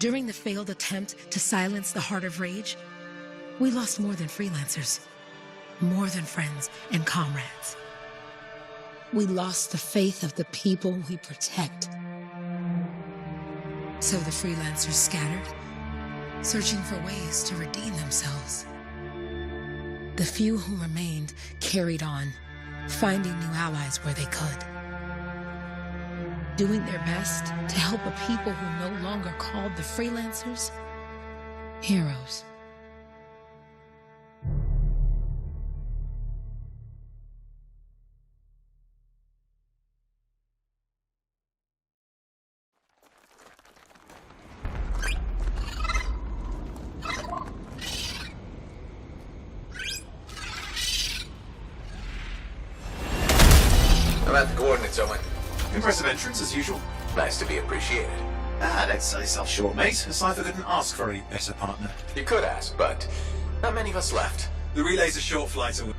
During the failed attempt to silence the Heart of Rage, we lost more than freelancers, more than friends and comrades. We lost the faith of the people we protect. So the freelancers scattered, searching for ways to redeem themselves. The few who remained carried on, finding new allies where they could, doing their best to help a people who no longer called the freelancers heroes. I'm at the coordinates, Owen. Impressive entrance, as usual. Nice to be appreciated. Let's sell yourself short, mate. A cipher couldn't ask for a better partner. You could ask, but not many of us left. The relay's a short flight away.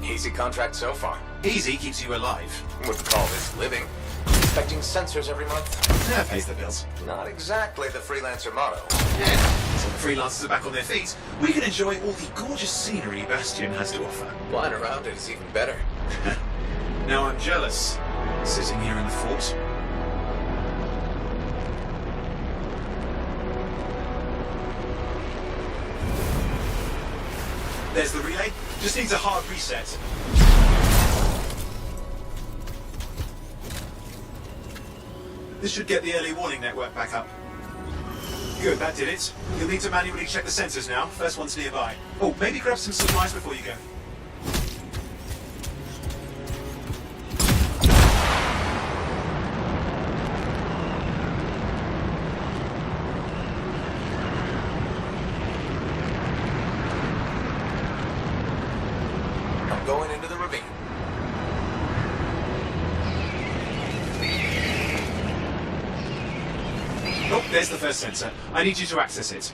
Easy contract so far. Easy keeps you alive. Wouldn't call this living. Inspecting sensors every month. Yeah, pays the bills. Not exactly the freelancer motto. Yeah. So the freelancers are back on their feet. We can enjoy all the gorgeous scenery Bastion has to offer. Flying around it is even better. Now I'm jealous, sitting here in the fort. There's the relay. Just needs a hard reset. This should get the early warning network back up. Good, that did it. You'll need to manually check the sensors now. First one's nearby. Oh, maybe grab some supplies before you go. Going into the ravine. Oh, there's the first sensor. I need you to access it.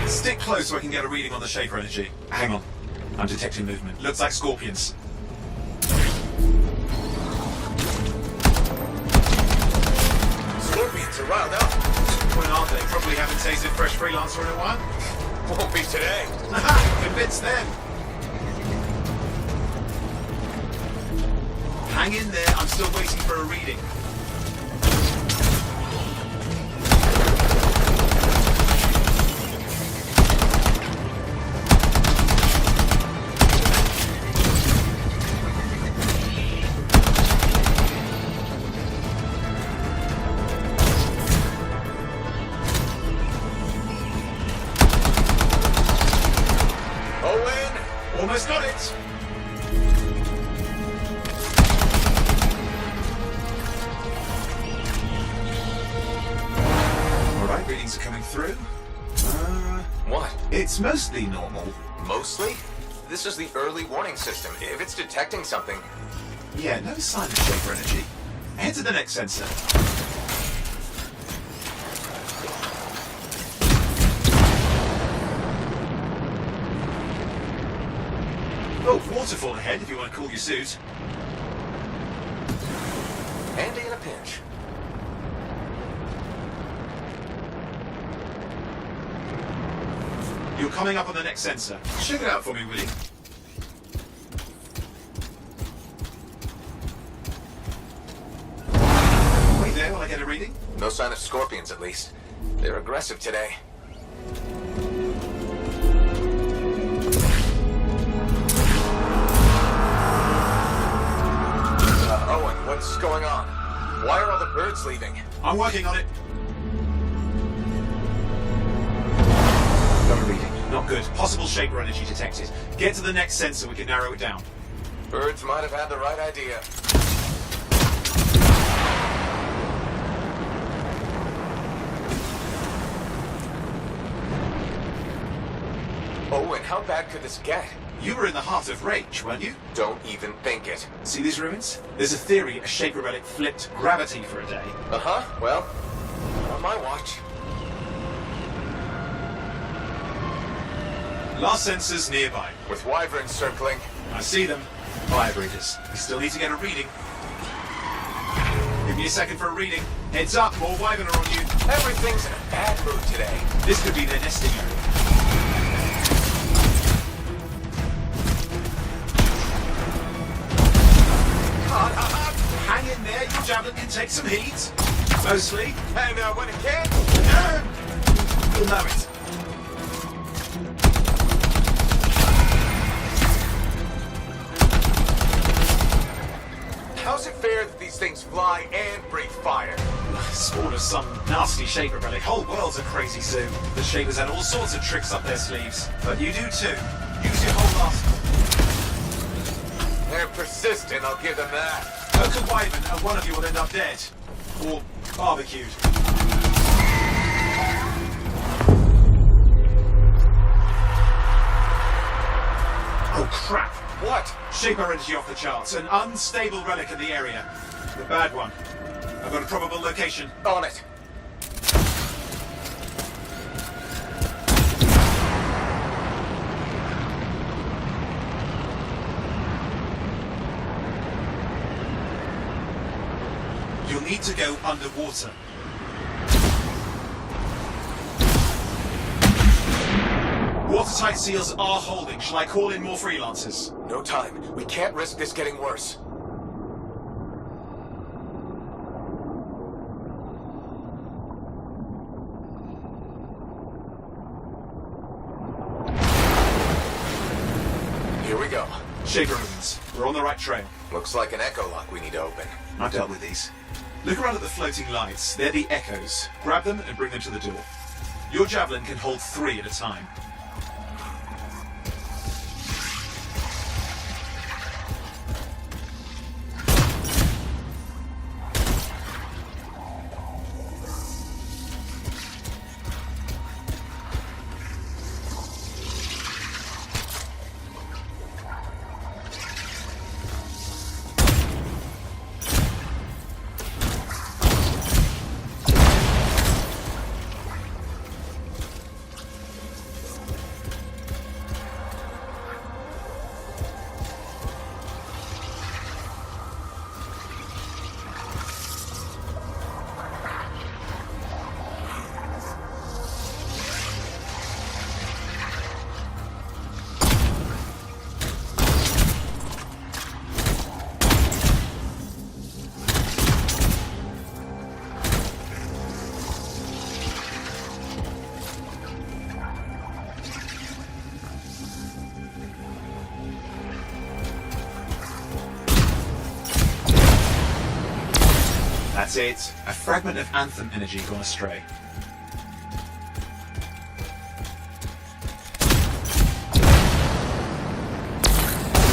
Stick close so I can get a reading on the Shaper energy. Hang on. I'm detecting movement. Looks like scorpions. Scorpions are riled up. Well, aren't they? Probably haven't tasted fresh freelancer in a while. Won't be today. Aha! Convince them. Hang in there. I'm still waiting for a reading. Almost got it! Alright, readings are coming through. What? It's mostly normal. Mostly? This is the early warning system. If it's detecting something... Yeah, no sign of Shaper energy. Head to the next sensor. Oh, waterfall ahead if you want to cool your suit. Handy in a pinch. You're coming up on the next sensor. Check it out for me, will you? Wait there while I get a reading. No sign of scorpions, at least. They're aggressive today. Owen, what's going on? Why are all the birds leaving? I'm working on it. Got a reading. Not good. Possible Shaper energy detected. Get to the next sensor, we can narrow it down. Birds might have had the right idea. Owen, how bad could this get? You were in the heart of Rage, weren't you? Don't even think it. See these ruins? There's a theory a Shaper relic flipped gravity for a day. Uh-huh. Well, on my watch. Last sensors nearby. With wyverns circling. I see them. Fire breathers. We still need to get a reading. me a second for a reading. Heads up, more Wyvern are on you. Everything's in a bad mood today. This could be their nesting area. Hang in there, your javelin can take some heat. Mostly. And when it can't, You'll know it. how's it fair that these things fly and breathe fire? Spawn of some nasty Shaper relic. Whole world's a crazy zoo. The Shapers had all sorts of tricks up their sleeves. But you do too. Use your whole arsenal. They're persistent, I'll give them that. Poke a Wyvern and one of you will end up dead. Or barbecued. Oh crap! What? Shaper energy off the charts. An unstable relic in the area. The bad one. I've got a probable location. On it. You'll need to go underwater. Watertight seals are holding. Shall I call in more freelancers? No time. We can't risk this getting worse. Here we go. Shaper ruins. We're on the right trail. Looks like an echo lock we need to open. I've dealt with these. Look around at the floating lights. They're the echoes. Grab them and bring them to the door. Your javelin can hold 3 at a time. That's it. A fragment of Anthem energy gone astray.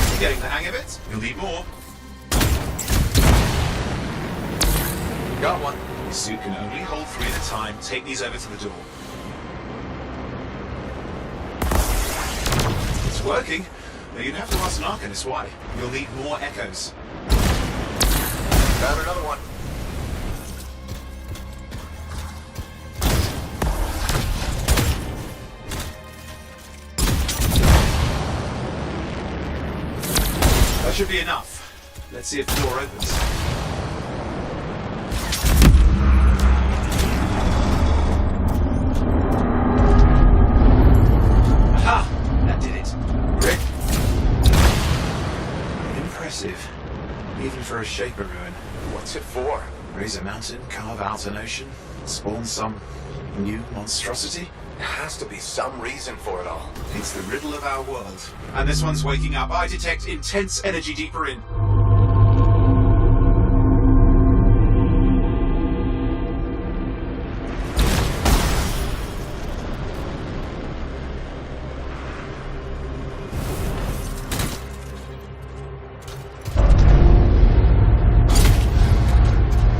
You're getting the hang of it. You'll need more. Got one. The suit can only hold 3 at a time. Take these over to the door. It's working. But you'd have to ask an Arcanist why. You'll need more echoes. Found another one. That should be enough. Let's see if the door opens. Aha! That did it. Rick? Impressive. Even for a Shaper ruin. What's it for? Raise a mountain, carve out an ocean, spawn some new monstrosity? There has to be some reason for it all. It's the riddle of our world. And this one's waking up. I detect intense energy deeper in.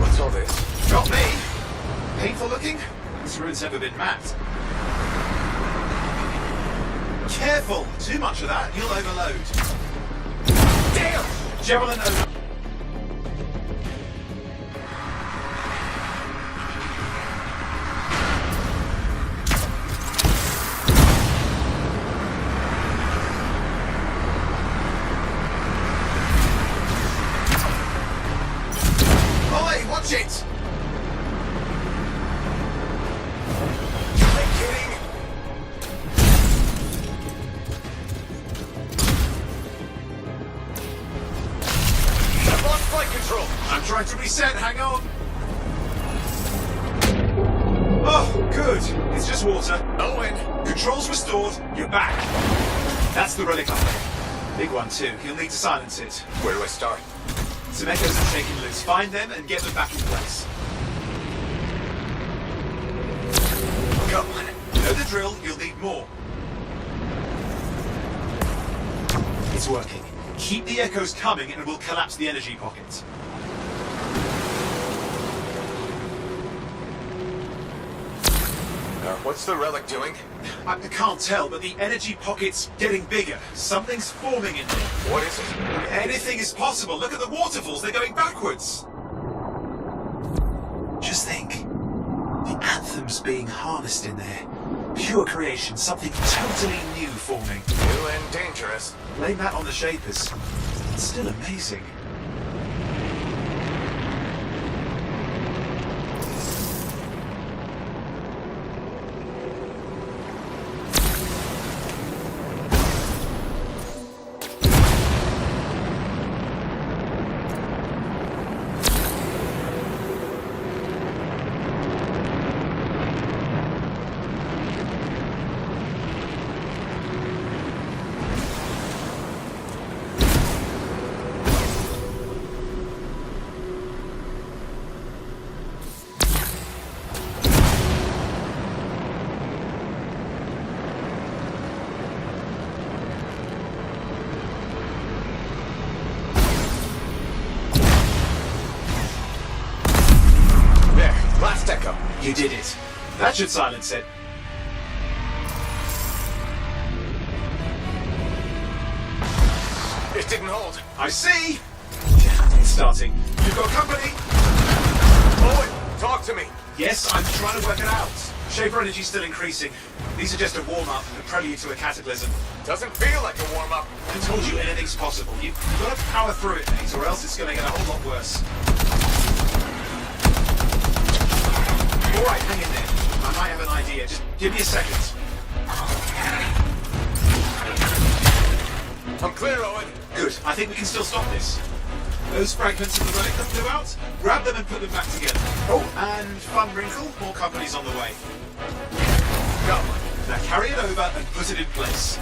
What's all this? Got me! Painful looking? This ruin's never been mapped. Careful! Too much of that, you'll overload. Damn! Javelin over. Oi, watch it! Time to reset, hang on. Oh, good. It's just water. Owen! Controls restored. You're back. That's the relic up there. Big one too. He'll need to silence it. Where do I start? Some echoes are shaking loose. Find them and get them back in place. Come on. You know the drill. You'll need more. It's working. Keep the echoes coming and we'll collapse the energy pockets. What's the relic doing? I can't tell, but the energy pocket's getting bigger. Something's forming in there. What is it? Anything is possible. Look at the waterfalls. They're going backwards. Just think. The Anthem's being harnessed in there. Pure creation. Something totally new forming. New and dangerous. Blame that on the Shapers. It's still amazing. Last echo. You did it. That should silence it. It didn't hold. I see. It's starting. You've got company. Owen, talk to me. Yes, I'm trying to work it out. Shaper energy's still increasing. These are just a warm-up, a prelude to a cataclysm. Doesn't feel like a warm-up. I told you anything's possible. You've got to power through it, mate, or else it's going to get a whole lot worse. All right, hang in there. I might have an idea. Just give me a second. I'm clear, Owen. Good. I think we can still stop this. Those fragments of the relic that flew out, grab them and put them back together. Oh, and fun wrinkle, more company's on the way. Go. Now carry it over and put it in place.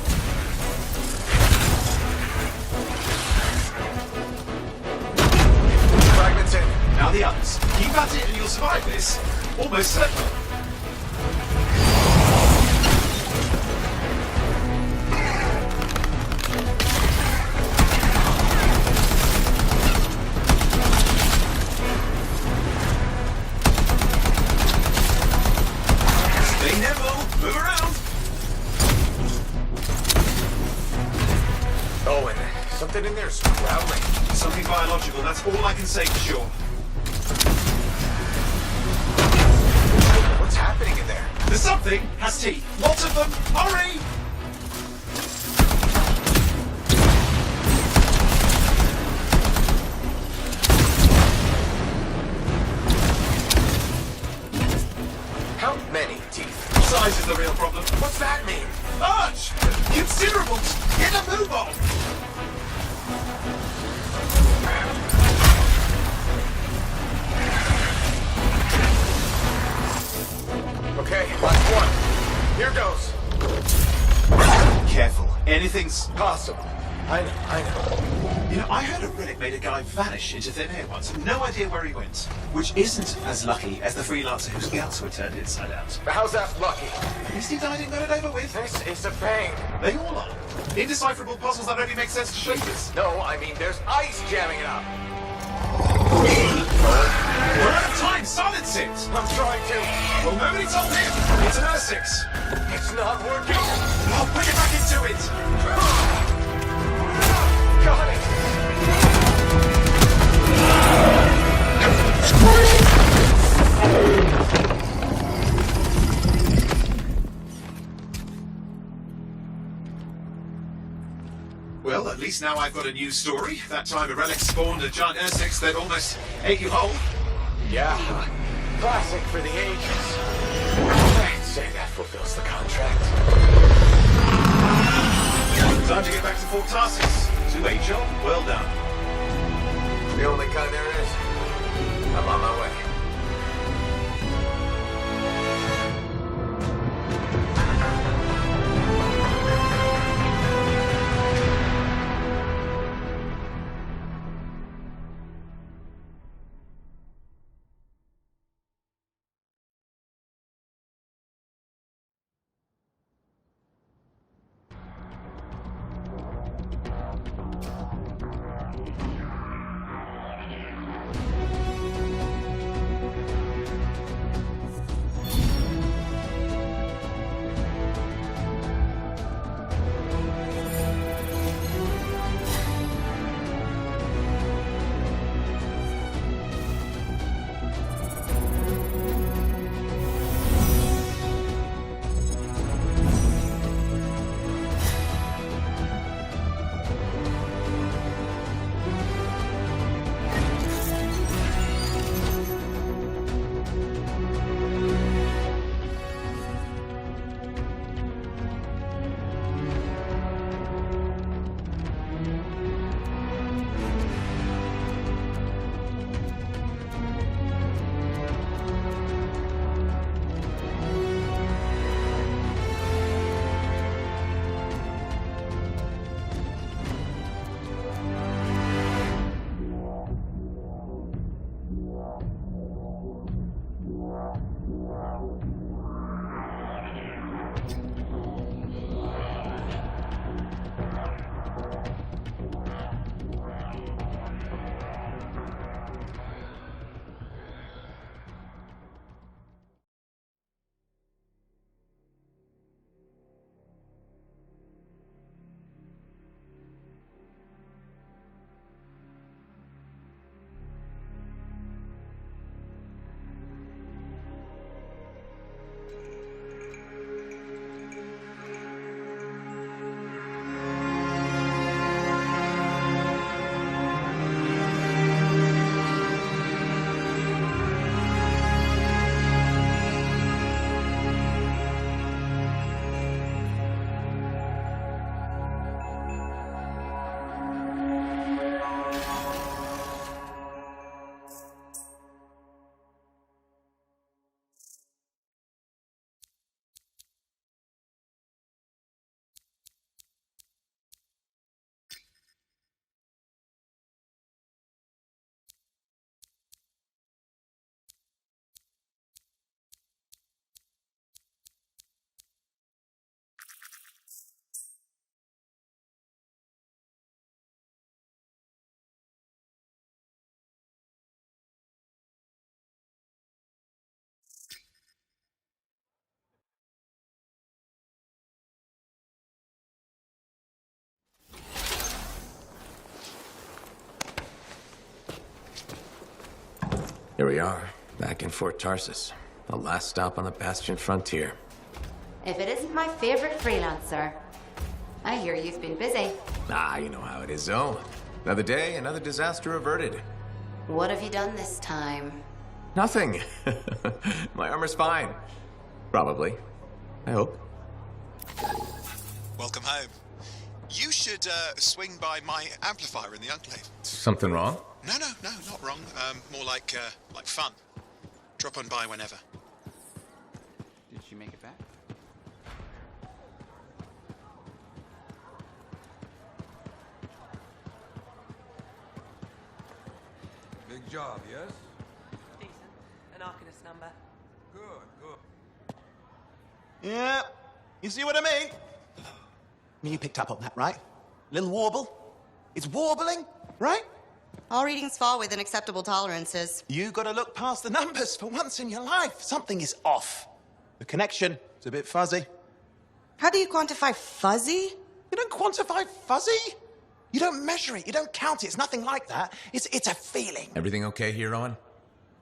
Fragments in. Now the others. Keep at it and you'll survive this. Almost certainly. Stay nimble. Move around. Owen, something in there's growling. Something biological, that's all I can say for sure. What's happening in there? The something has teeth. Lots of them. Hurry! How many teeth? Size is the real problem. What's that mean? Large! Considerable! Get a move on! Okay, last one. Here goes. Careful. Anything's... Possible. I know. You know, I heard a relic made a guy vanish into thin air once. No idea where he went. Which isn't as lucky as the freelancer whose scouts were turned inside out. But how's that lucky? At least he died and got it over with. This is a pain. They all are. Indecipherable puzzles that only make sense to Shapers. No, I mean there's ice jamming it up. We're out of time. Silence it. I'm trying to. Well, nobody told him. It's an Ursix. It's not working. I'll put it back into it. Got it. Well, at least now I've got a new story. That time a relic spawned a giant Ursix that almost ate you whole. Yeah. Classic for the ages. I'd say that fulfills the contract. Time to get back to Fort Tarsis. To a job well done. The only kind there is. I'm on my way. Here we are, back in Fort Tarsus. The last stop on the Bastion frontier. If it isn't my favorite freelancer. I hear you've been busy. Ah, you know how it is, Zoe. Another day, another disaster averted. What have you done this time? Nothing. My armor's fine. Probably. I hope. Welcome home. You should swing by my amplifier in the Enclave. Something wrong? No, not wrong. More like fun. Drop on by whenever. Did she make it back? Big job, yes? Decent. An Arcanist number. Good. Yeah, you see what I mean? You picked up on that, right? Little warble? It's warbling, right? All readings fall within acceptable tolerances. You gotta look past the numbers for once in your life. Something is off. The connection is a bit fuzzy. How do you quantify fuzzy? You don't quantify fuzzy. You don't measure it. You don't count it. It's nothing like that. It's a feeling. Everything okay here, Owen?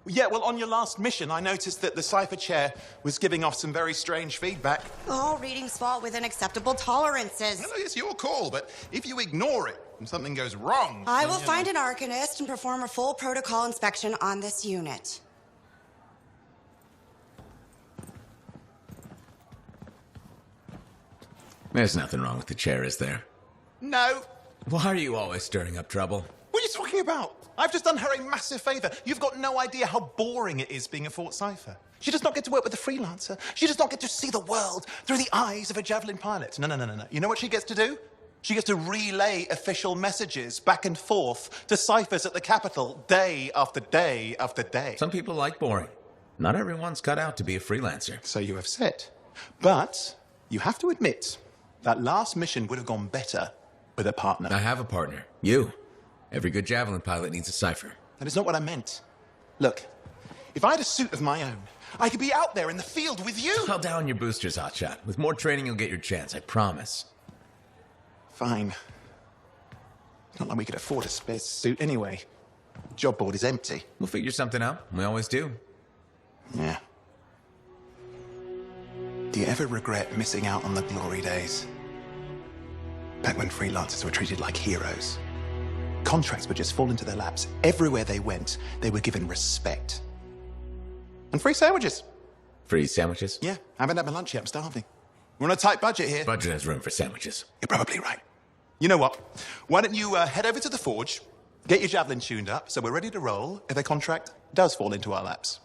Yeah, well, on your last mission, I noticed that the cipher chair was giving off some very strange feedback. All readings fall within acceptable tolerances. Well, it's your call, but if you ignore it and something goes wrong... I will find an Arcanist and perform a full protocol inspection on this unit. There's nothing wrong with the chair, is there? No. Why are you always stirring up trouble? What are you talking about? I've just done her a massive favour. You've got no idea how boring it is being a Fort Cypher. She does not get to work with a freelancer. She does not get to see the world through the eyes of a Javelin pilot. No. You know what she gets to do? She gets to relay official messages back and forth to ciphers at the Capitol day after day after day. Some people like boring. Not everyone's cut out to be a freelancer. So you have said. But you have to admit, that last mission would have gone better with a partner. I have a partner. You. Every good Javelin pilot needs a cipher. That is not what I meant. Look, if I had a suit of my own, I could be out there in the field with you. Call down your boosters, Hotshot. With more training, you'll get your chance, I promise. Fine. Not like we could afford a spare suit anyway. Job board is empty. We'll figure something out. We always do. Yeah. Do you ever regret missing out on the glory days? Back when freelancers were treated like heroes. Contracts would just fall into their laps. Everywhere they went, they were given respect. And free sandwiches. Free sandwiches? Yeah, I haven't had my lunch yet. I'm starving. We're on a tight budget here. Budget has room for sandwiches. You're probably right. You know what? Why don't you head over to the forge, get your Javelin tuned up, so we're ready to roll if a contract does fall into our laps.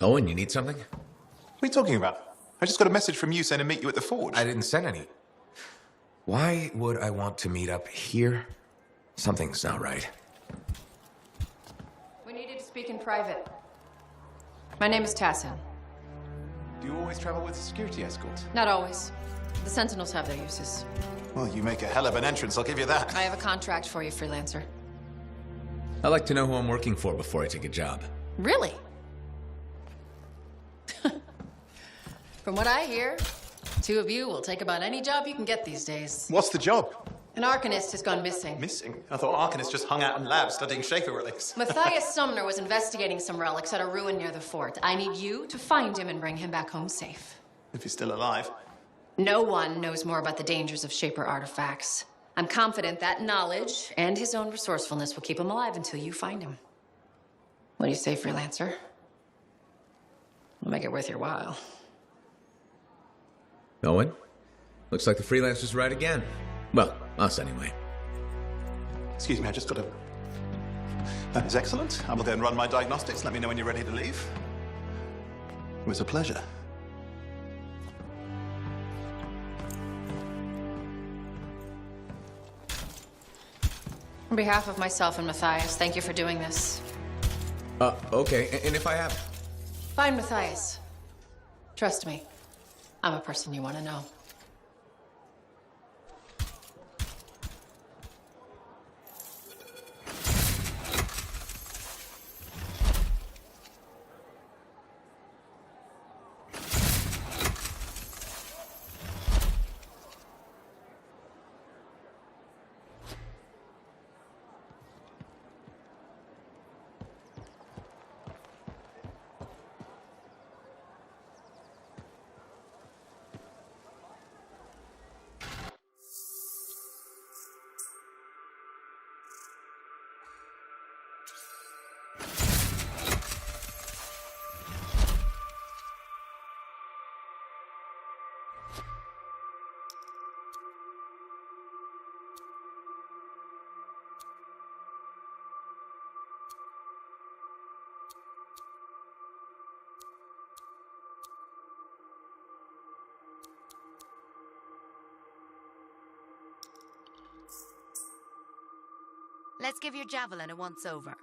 Owen, you need something? What are you talking about? I just got a message from you saying to meet you at the forge. I didn't send any. Why would I want to meet up here? Something's not right. We needed to speak in private. My name is Tassin. Do you always travel with a security escort? Not always. The Sentinels have their uses. Well, you make a hell of an entrance, I'll give you that. I have a contract for you, freelancer. I like to know who I'm working for before I take a job. Really? From what I hear, two of you will take about any job you can get these days. What's the job? An Arcanist has gone missing. Missing? I thought Arcanists just hung out in labs studying Schaefer relics. Matthias Sumner was investigating some relics at a ruin near the fort. I need you to find him and bring him back home safe. If he's still alive. No one knows more about the dangers of Shaper artifacts. I'm confident that knowledge and his own resourcefulness will keep him alive until you find him. What do you say, freelancer? We'll make it worth your while. Owen? Looks like the freelancer's right again. Well, us anyway. Excuse me, I just got to... That is excellent. I will go and run my diagnostics. Let me know when you're ready to leave. It was a pleasure. On behalf of myself and Matthias, thank you for doing this. Okay. And if I have... Find Matthias. Trust me, I'm a person you want to know. Let's give your javelin a once-over.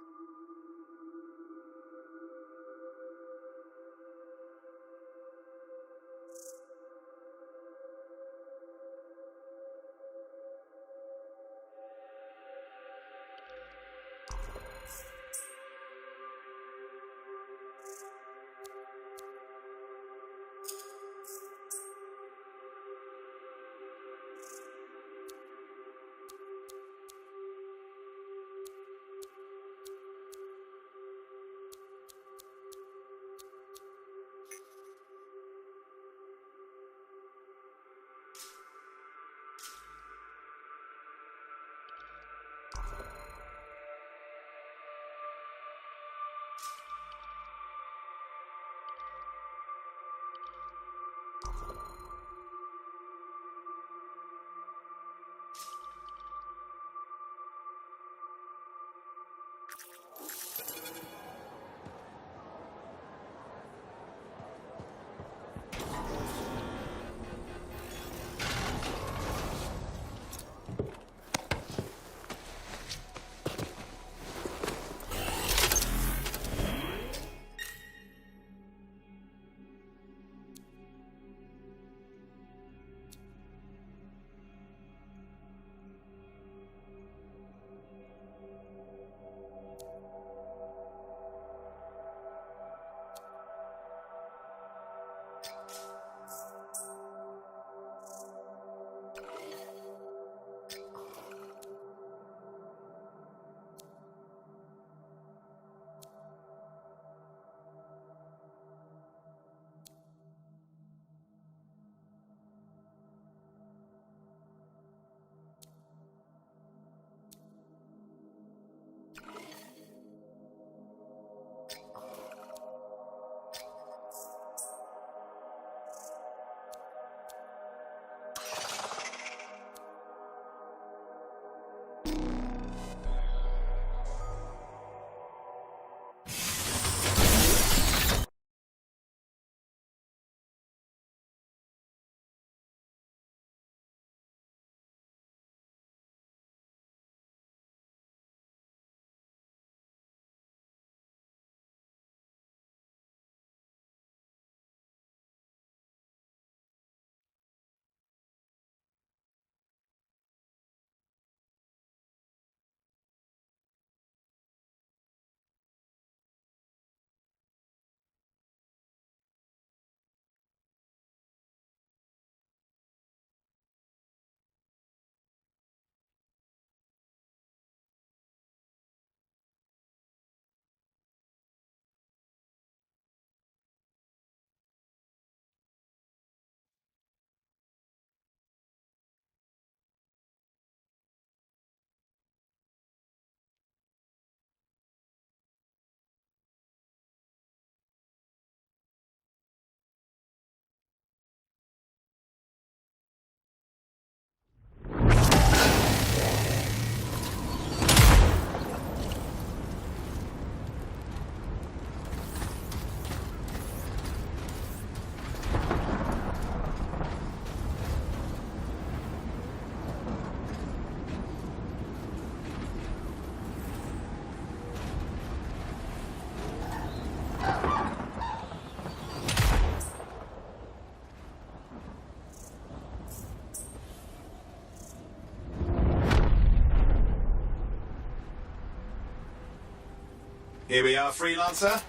Here we are, Freelancer.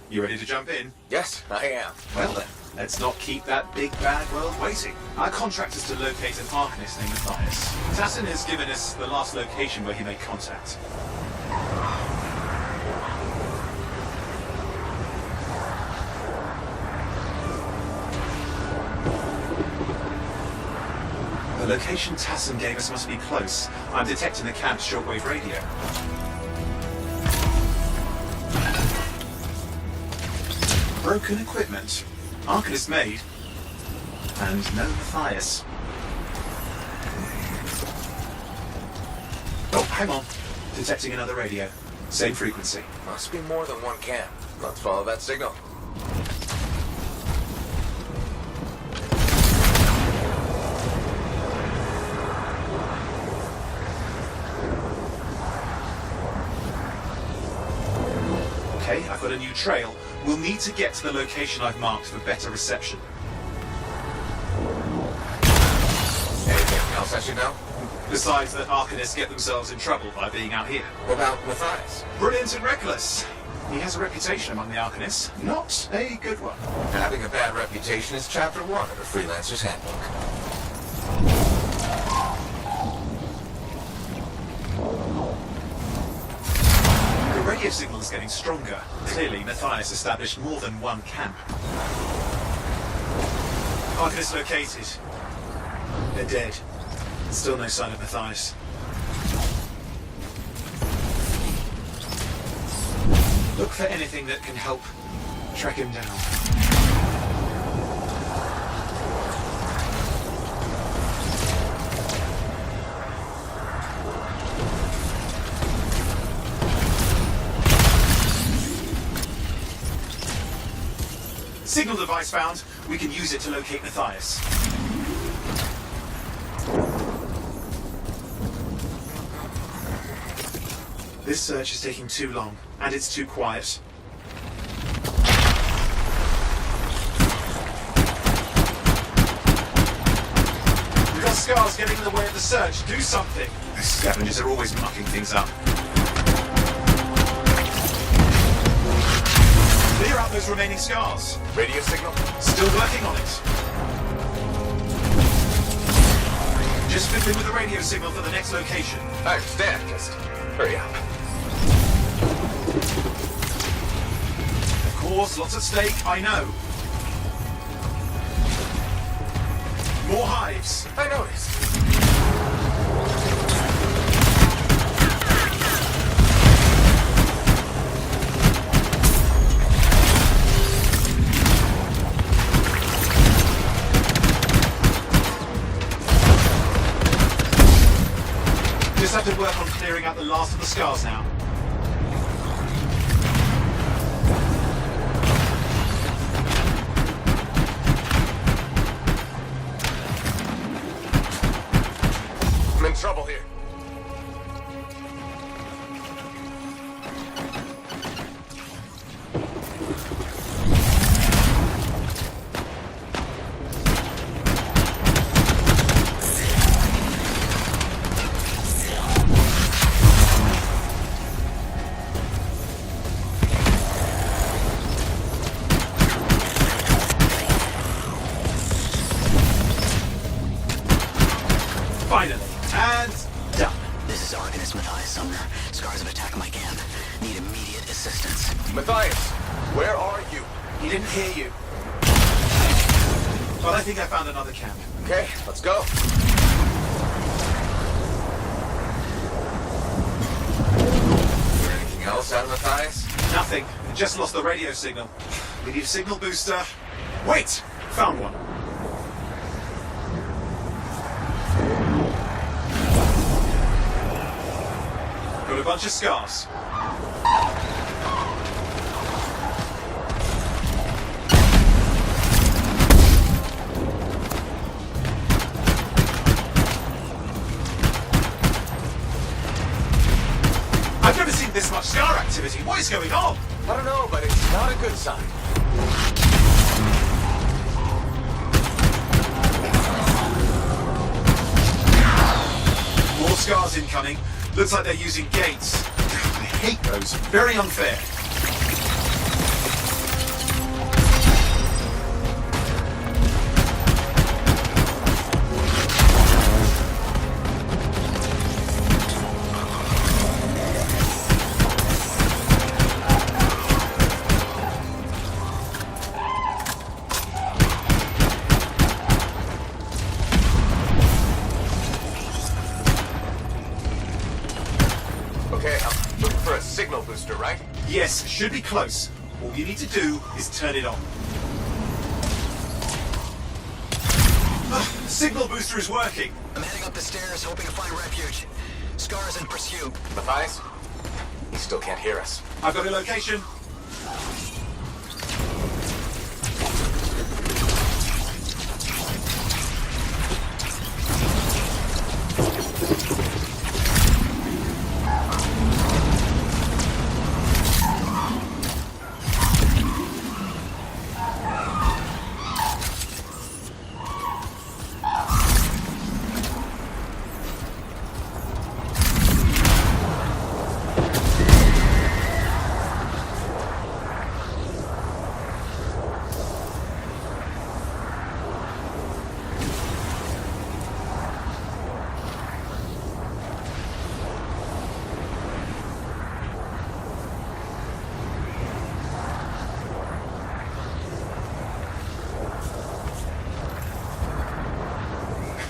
You ready to jump in? Yes, I am. Well then, let's not keep that big bad world waiting. Our contract is to locate an Arcanist named Matthias. Tassin has given us the last location where he made contact. The location Tassin gave us must be close. I'm detecting the camp's shortwave radio. Broken equipment. Arcanist made. And no Matthias. Oh, hang on. Detecting another radio. Same frequency. Must be more than one camp. Let's follow that signal. Okay, I've got a new trail. We'll need to get to the location I've marked for better reception. Anything else I should know? Besides that Arcanists get themselves in trouble by being out here. What about Matthias? Brilliant and reckless. He has a reputation among the Arcanists. Not a good one. Having a bad reputation is chapter 1 of the Freelancer's Handbook. The radio signal is getting stronger. Clearly, Matthias established more than one camp. Arcanist located. They're dead. Still no sign of Matthias. Look for anything that can help track him down. Signal device found. We can use it to locate Matthias. This search is taking too long, and it's too quiet. We've got scars getting in the way of the search. Do something. These scavengers are always mucking things up. Clear out those remaining scars. Radio signal? Still working on it. Just fiddling with the radio signal for the next location. I understand, just hurry up. Of course, lots at stake, I know. More hives. I noticed. Just have to work on clearing out the last of the scars now. I'm in trouble here. Finally. And done. This is Arcanist Matthias Sumner. Scars have attacked my camp. Need immediate assistance. Matthias, where are you? He didn't hear you. But I think I found another camp. Okay, let's go. Anything else out of Matthias? Nothing. We just lost the radio signal. We need a signal booster. Wait! Found one. Got a bunch of scars. I've never seen this much scar activity. What is going on? I don't know, but it's not a good sign. More scars incoming. Looks like they're using gates. I hate those. Very unfair. Okay, I'm looking for a signal booster, right? Yes, should be close. All you need to do is turn it on. Signal booster is working. I'm heading up the stairs, hoping to find refuge. Scars in pursuit. Matthias? He still can't hear us. I've got a location.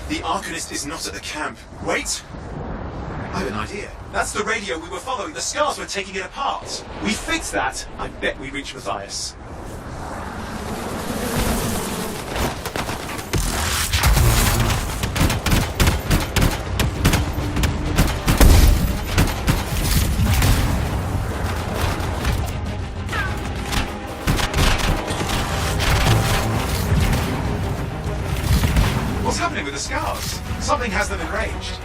The Arcanist is not at the camp. Wait! I have an idea. That's the radio we were following. The scars were taking it apart. We fix that, I bet we reach Matthias. What's happening with the scars? Something has them enraged.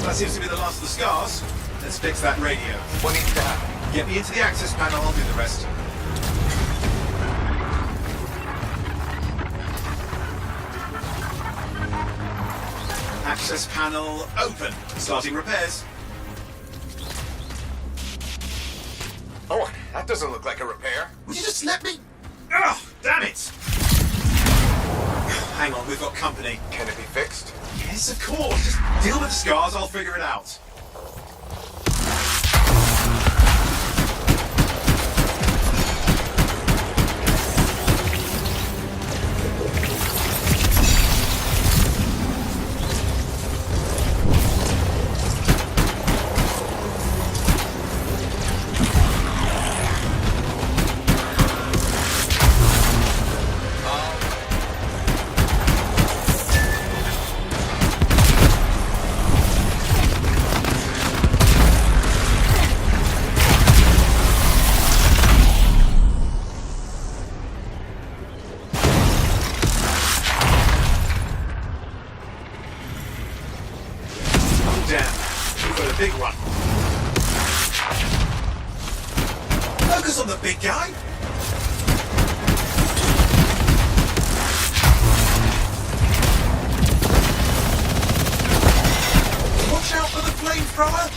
That seems to be the last of the scars. Let's fix that radio. What needs to happen? Get me into the access panel, I'll do the rest. Access panel open. Starting repairs. Oh, that doesn't look like a repair. Would you just let me? Ugh, damn it! Hang on, we've got company. Can it be fixed? Yes, of course. Just deal with the scars, I'll figure it out. Big one. Focus on the big guy. Watch out for the flamethrower.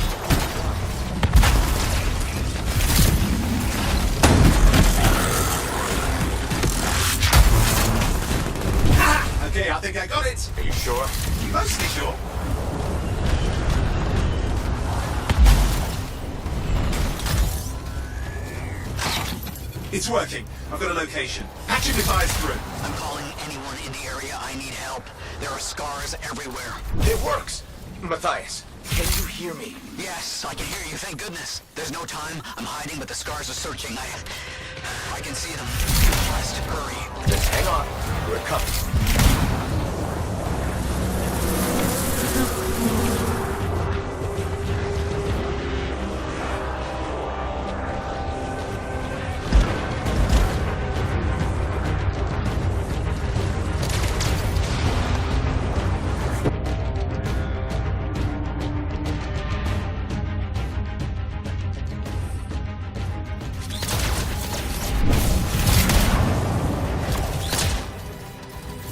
Ah, okay, I think I got it. Are you sure? Mostly sure. It's working. I've got a location. Patching the tires through. I'm calling anyone in the area. I need help. There are scars everywhere. It works. Matthias, can you hear me? Yes, I can hear you. Thank goodness. There's no time. I'm hiding, but the scars are searching. I can see them. Just hurry. Just hang on. We're coming.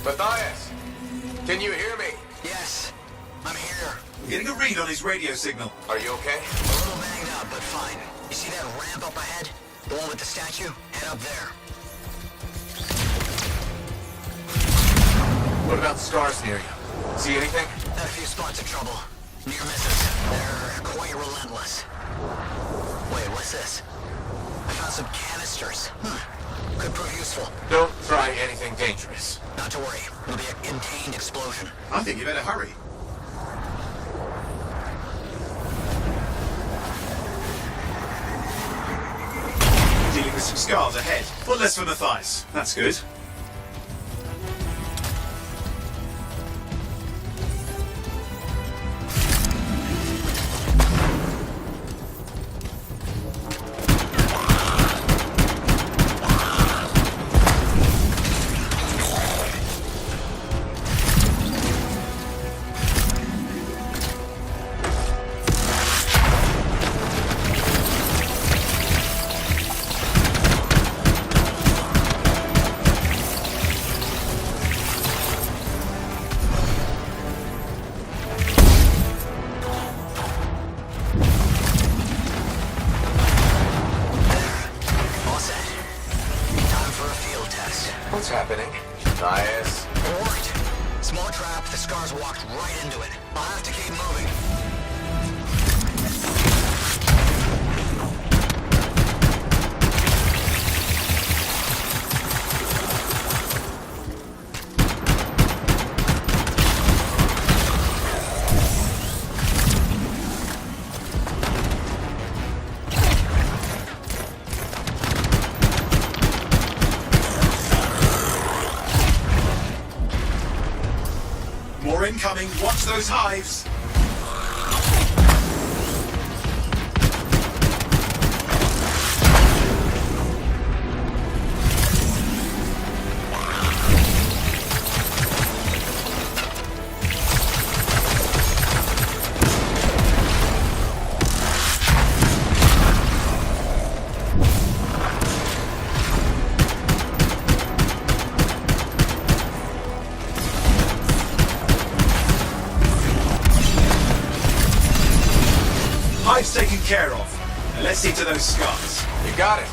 Matthias, can you hear me? Yes, I'm here. I'm getting a read on his radio signal. Are you okay? A little banged up, but fine. You see that ramp up ahead? The one with the statue? Head up there. What about the scars near you? See anything? A few spots of trouble. Near misses. They're quite relentless. Wait, what's this? I found some canisters. Could prove useful. Don't try anything dangerous. Not to worry. It'll be a contained explosion. I think you better hurry. Dealing with some scars ahead. One less for Matthias. That's good. What's happening? Matthias? It worked. Small trap, the scars walked right into it. I'll have to keep moving. More incoming. Watch those hives. Hive's taken care of. Now let's see to those scars. You got it.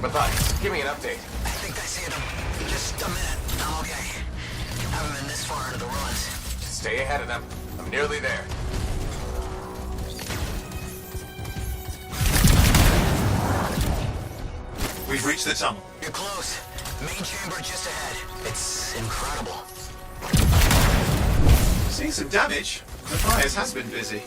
Matthias, give me an update. I think I see them. Just a minute. I'm okay. Haven't been this far into the ruins. Just stay ahead of them. I'm nearly there. We've reached the tunnel. You're close. Main chamber just ahead. It's incredible. Seeing some damage. Matthias has been busy.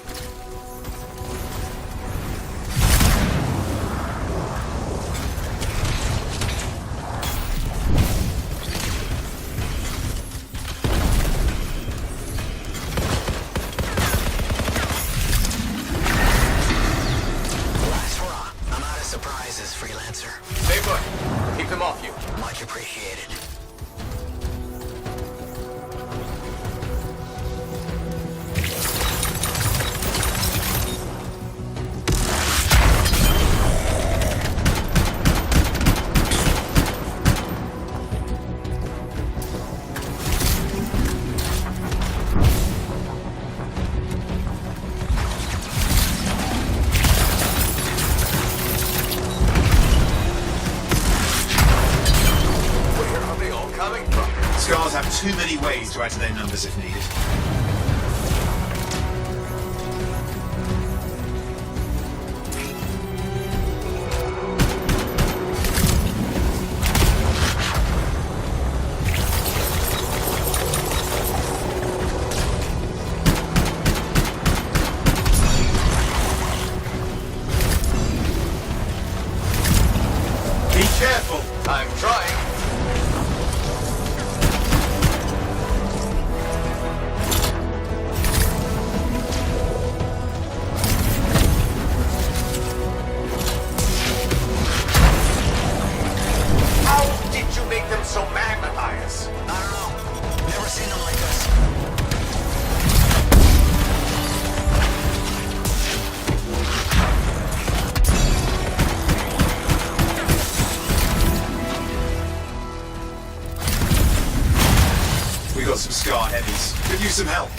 Last hurrah. I'm out of surprises, freelancer. Stay put. Keep them off you. Much appreciated. Where are they all coming from? Scars have too many ways to add to their numbers if needed. Be careful. I'm trying. How did you make them so mad, Matthias? I don't know. Never seen them like this. We got some scar heavies. Could use some help.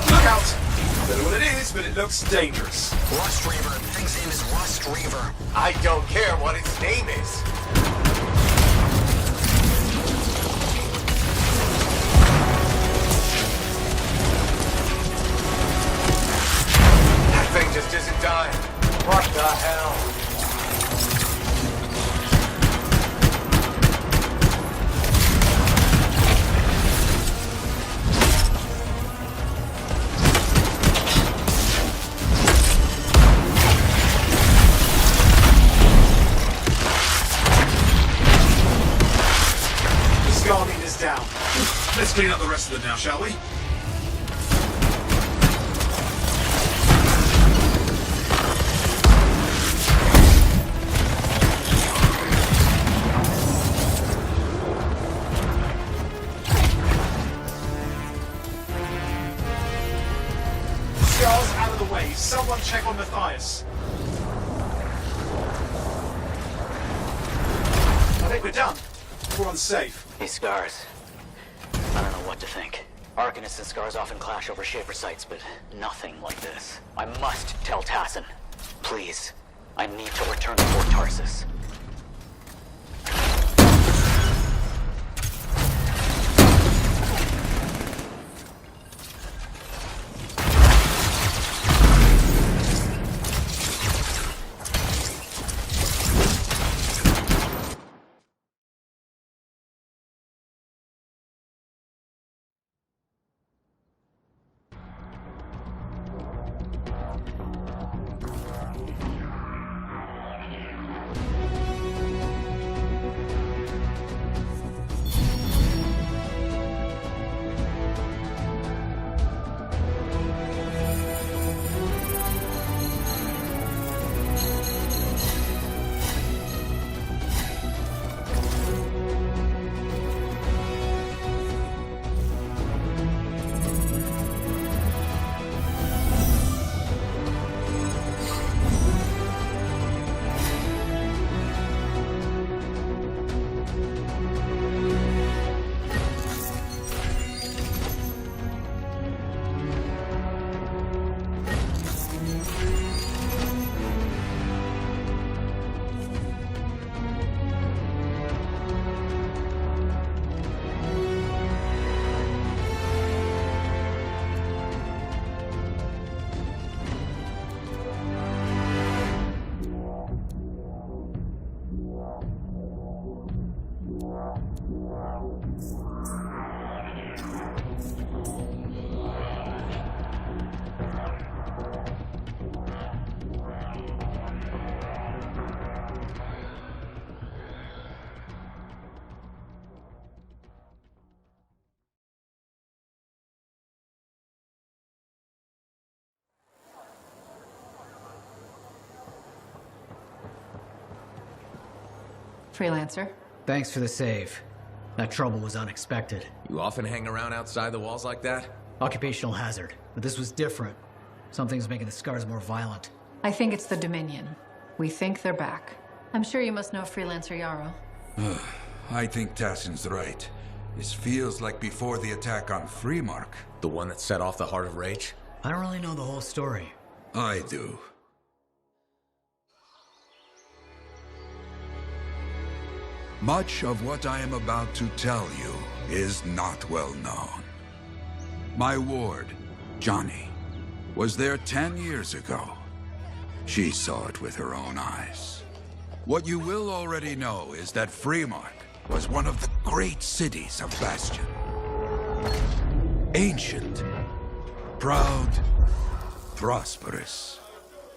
Look out! Don't know what it is, but it looks dangerous. Rust Reaver. Thing's name is Rust Reaver. I don't care what its name is. That thing just isn't dying. What the hell? The scar leader's down. Let's clean up the rest of them now, shall we? Scar's out of the way. Someone check on Matthias. I think we're done. We're on safe. These scars. I don't know what to think. Arcanists and scars often clash over Shaper sites, but nothing like this. I must tell Tassin. Please. I need to return to Fort Tarsus. Freelancer. Thanks for the save. That trouble was unexpected. You often hang around outside the walls like that? Occupational hazard. But this was different. Something's making the scars more violent. I think it's the Dominion. We think they're back. I'm sure you must know Freelancer Yarrow. I think Tassin's right. This feels like before the attack on Freemark. The one that set off the Heart of Rage? I don't really know the whole story. I do. Much of what I am about to tell you is not well known. My ward, Johnny, was there 10 years ago. She saw it with her own eyes. What you will already know is that Freemark was one of the great cities of Bastion. Ancient, proud, prosperous.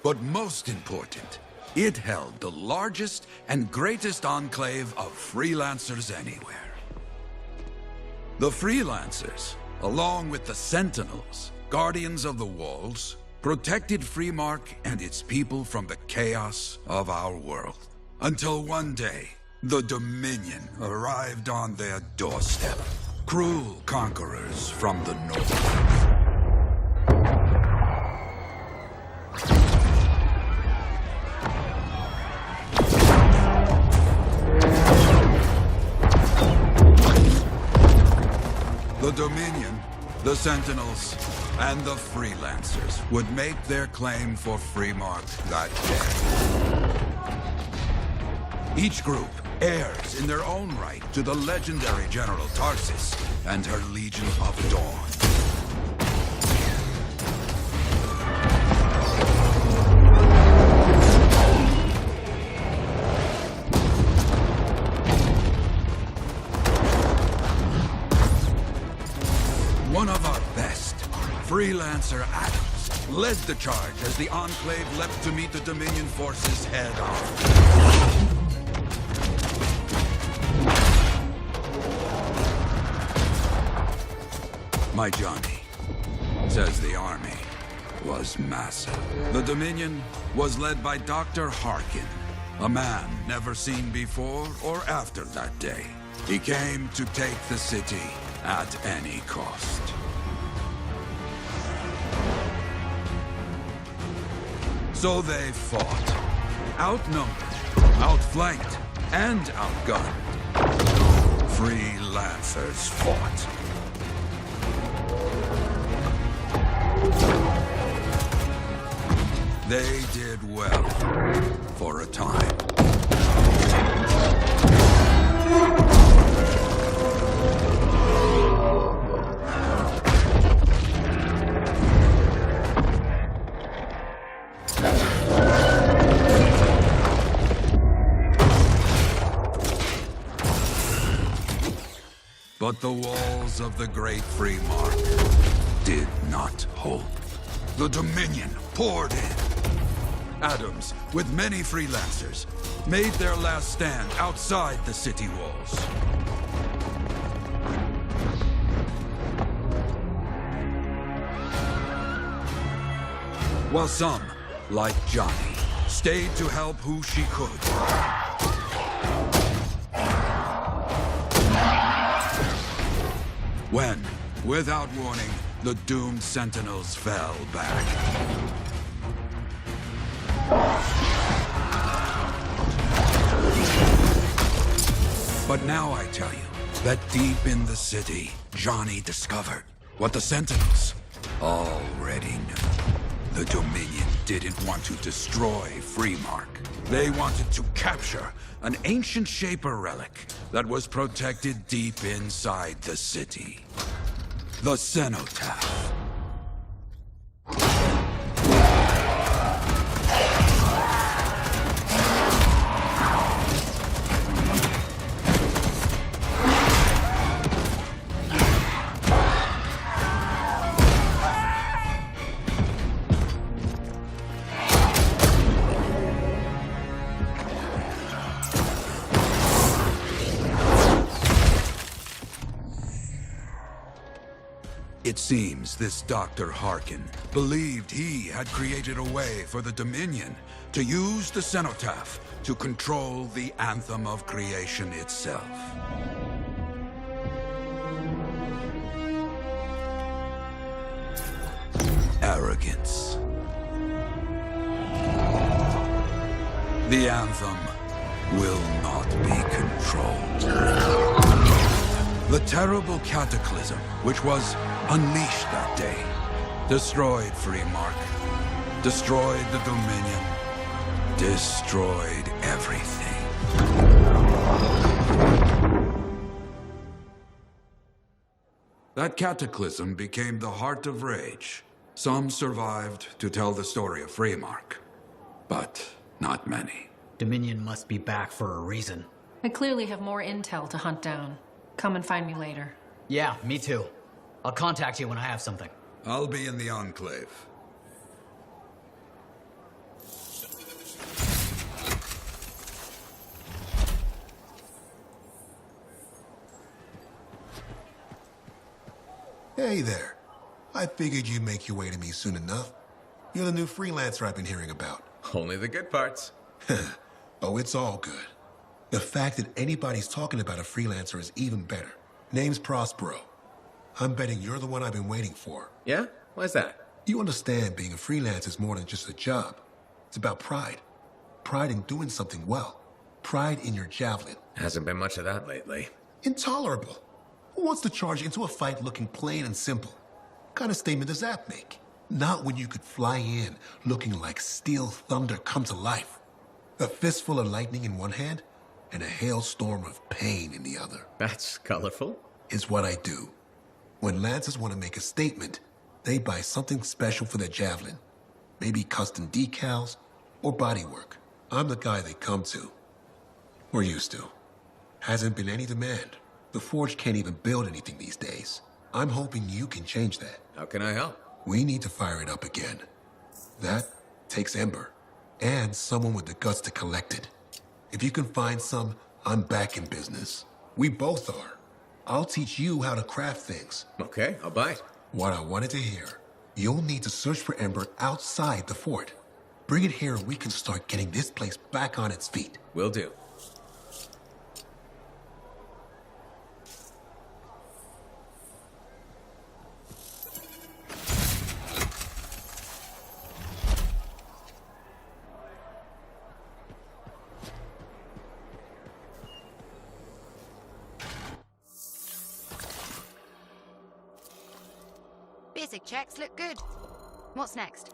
But most important, it held the largest and greatest enclave of freelancers anywhere. The freelancers, along with the Sentinels, guardians of the walls, protected Freemark and its people from the chaos of our world. Until one day, the Dominion arrived on their doorstep. Cruel conquerors from the north. The Dominion, the Sentinels, and the Freelancers would make their claim for Freemark that day. Each group heirs in their own right to the legendary General Tarsis and her Legion of Dawn. One of our best, Freelancer Adams, led the charge as the Enclave leapt to meet the Dominion forces head-on. My Johnny says the army was massive. The Dominion was led by Dr. Harkin, a man never seen before or after that day. He came to take the city at any cost. So they fought. Outnumbered, outflanked, and outgunned. Freelancers fought. They did well for a time. But the walls of the Great Freemark did not hold. The Dominion poured in. Adams, with many freelancers, made their last stand outside the city walls. While some, like Johnny, stayed to help who she could. When, without warning, the doomed Sentinels fell back. But now I tell you that deep in the city, Johnny discovered what the Sentinels already knew. The Dominion didn't want to destroy Freemark. They wanted to capture an ancient Shaper relic that was protected deep inside the city. The Cenotaph. It seems this Dr. Harkin believed he had created a way for the Dominion to use the cenotaph to control the Anthem of creation itself. Arrogance. The Anthem will not be controlled. The terrible cataclysm which was unleashed that day destroyed Freemark, destroyed the Dominion, destroyed everything. That cataclysm became the heart of rage. Some survived to tell the story of Freemark, but not many. Dominion must be back for a reason. I clearly have more intel to hunt down. Come and find me later. Yeah, me too. I'll contact you when I have something. I'll be in the Enclave. Hey there. I figured you'd make your way to me soon enough. You're the new freelancer I've been hearing about. Only the good parts. Oh, it's all good. The fact that anybody's talking about a freelancer is even better. Name's Prospero. I'm betting you're the one I've been waiting for. Yeah? Why's that? You understand being a freelancer is more than just a job. It's about pride. Pride in doing something well. Pride in your javelin. Hasn't been much of that lately. Intolerable. Who wants to charge into a fight looking plain and simple? What kind of statement does that make? Not when you could fly in looking like steel thunder come to life. A fistful of lightning in one hand and a hailstorm of pain in the other. That's colorful. Is what I do. When Lancers want to make a statement, they buy something special for their javelin. Maybe custom decals or bodywork. I'm the guy they come to. Or used to. Hasn't been any demand. The Forge can't even build anything these days. I'm hoping you can change that. How can I help? We need to fire it up again. That takes Ember. And someone with the guts to collect it. If you can find some, I'm back in business. We both are. I'll teach you how to craft things. Okay, I'll bite. What I wanted to hear. You'll need to search for Ember outside the fort. Bring it here and we can start getting this place back on its feet. Will do. Basic checks look good. What's next?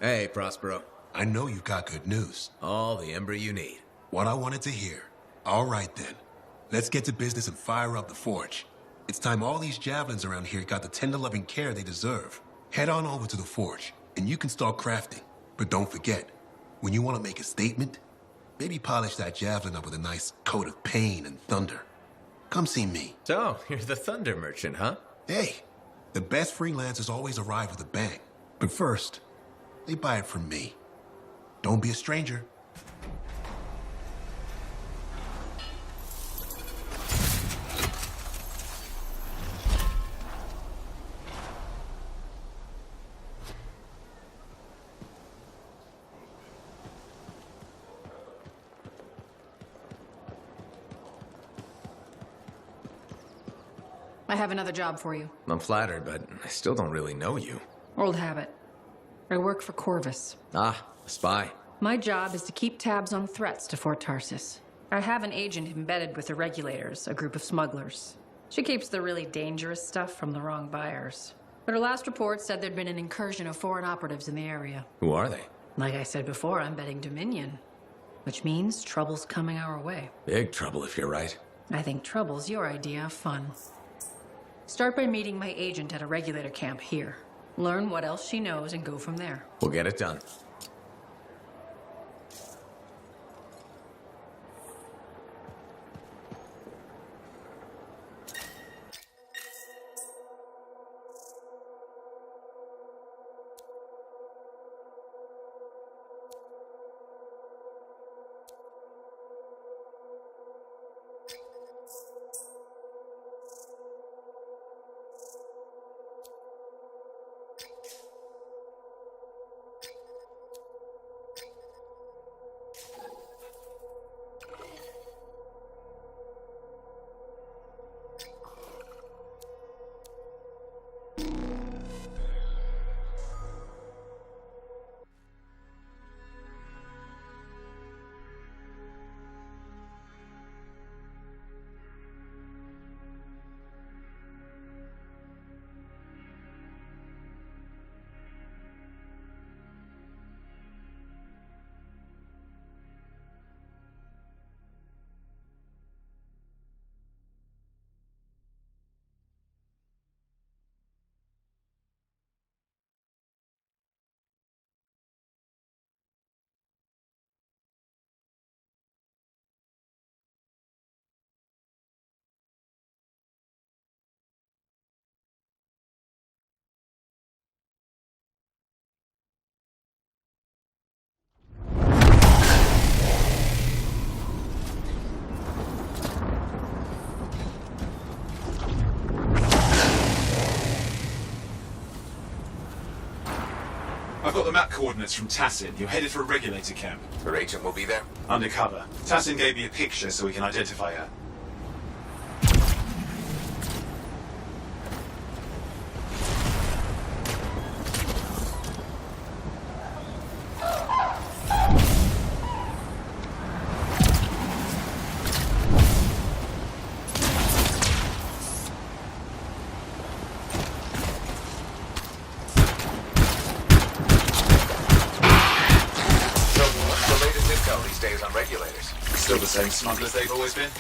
Hey, Prospero. I know you got good news. All the ember you need. What I wanted to hear. All right, then. Let's get to business and fire up the forge. It's time all these javelins around here got the tender loving care they deserve. Head on over to the forge, and you can start crafting. But don't forget, when you want to make a statement, maybe polish that javelin up with a nice coat of pain and thunder. Come see me. So, you're the thunder merchant, huh? Hey, the best freelancers always arrive with a bang. But first, they buy it from me. Don't be a stranger. I have another job for you. I'm flattered, but I still don't really know you. Old habit. I work for Corvus. Ah, a spy. My job is to keep tabs on threats to Fort Tarsis. I have an agent embedded with the regulators, a group of smugglers. She keeps the really dangerous stuff from the wrong buyers. But her last report said there'd been an incursion of foreign operatives in the area. Who are they? Like I said before, I'm betting Dominion. Which means trouble's coming our way. Big trouble if you're right. I think trouble's your idea of fun. Start by meeting my agent at a regulator camp here. Learn what else she knows and go from there. We'll get it done. the map coordinates from Tassin. You're headed for a regulator camp. Her agent will be there? Undercover. Tassin gave me a picture so we can identify her. Still the same smugglers they've always been.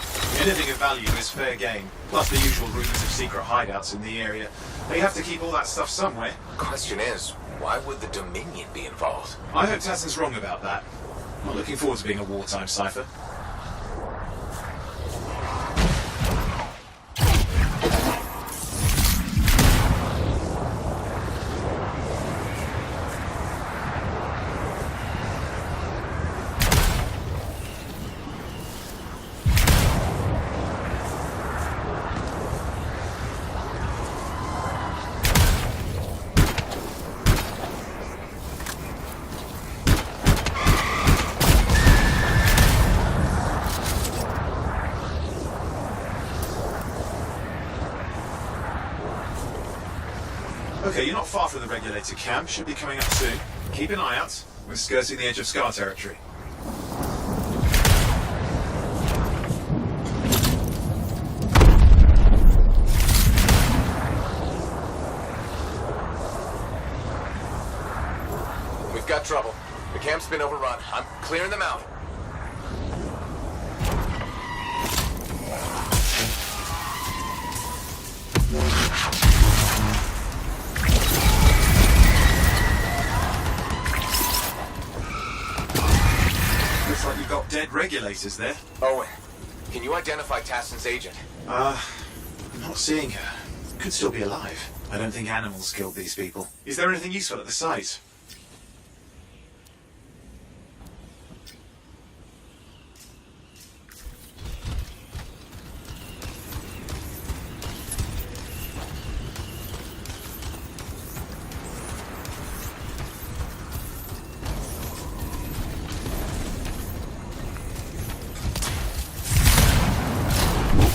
Anything of value is fair game, plus the usual rumors of secret hideouts in the area. They have to keep all that stuff somewhere. Question is, why would the Dominion be involved? I hope Tassin's wrong about that. Not looking forward to being a wartime cipher. Okay, you're not far from the regulator camp. Should be coming up soon. Keep an eye out. We're skirting the edge of Scar territory. We've got trouble. The camp's been overrun. I'm clearing them out. Looks like you've got dead regulators there. Owen, can you identify Tassin's agent? I'm not seeing her. Could still be alive. I don't think animals killed these people. Is there anything useful at the site?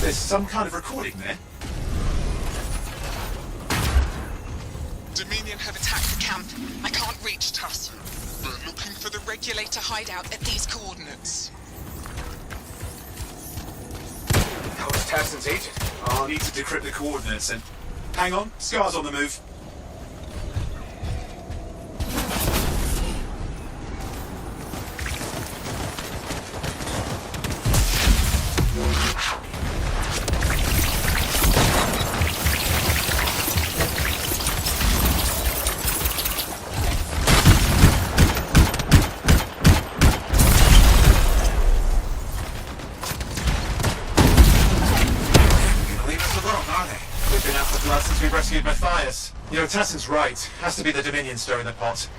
There's some kind of recording there. Dominion have attacked the camp. I can't reach Tuss. We're looking for the regulator hideout at these coordinates. How is Tassin's agent? I'll need to decrypt the coordinates and... Hang on, Scar's on the move. Rescued Matthias. You know, Tassin's right. Has to be the Dominion stirring the pot.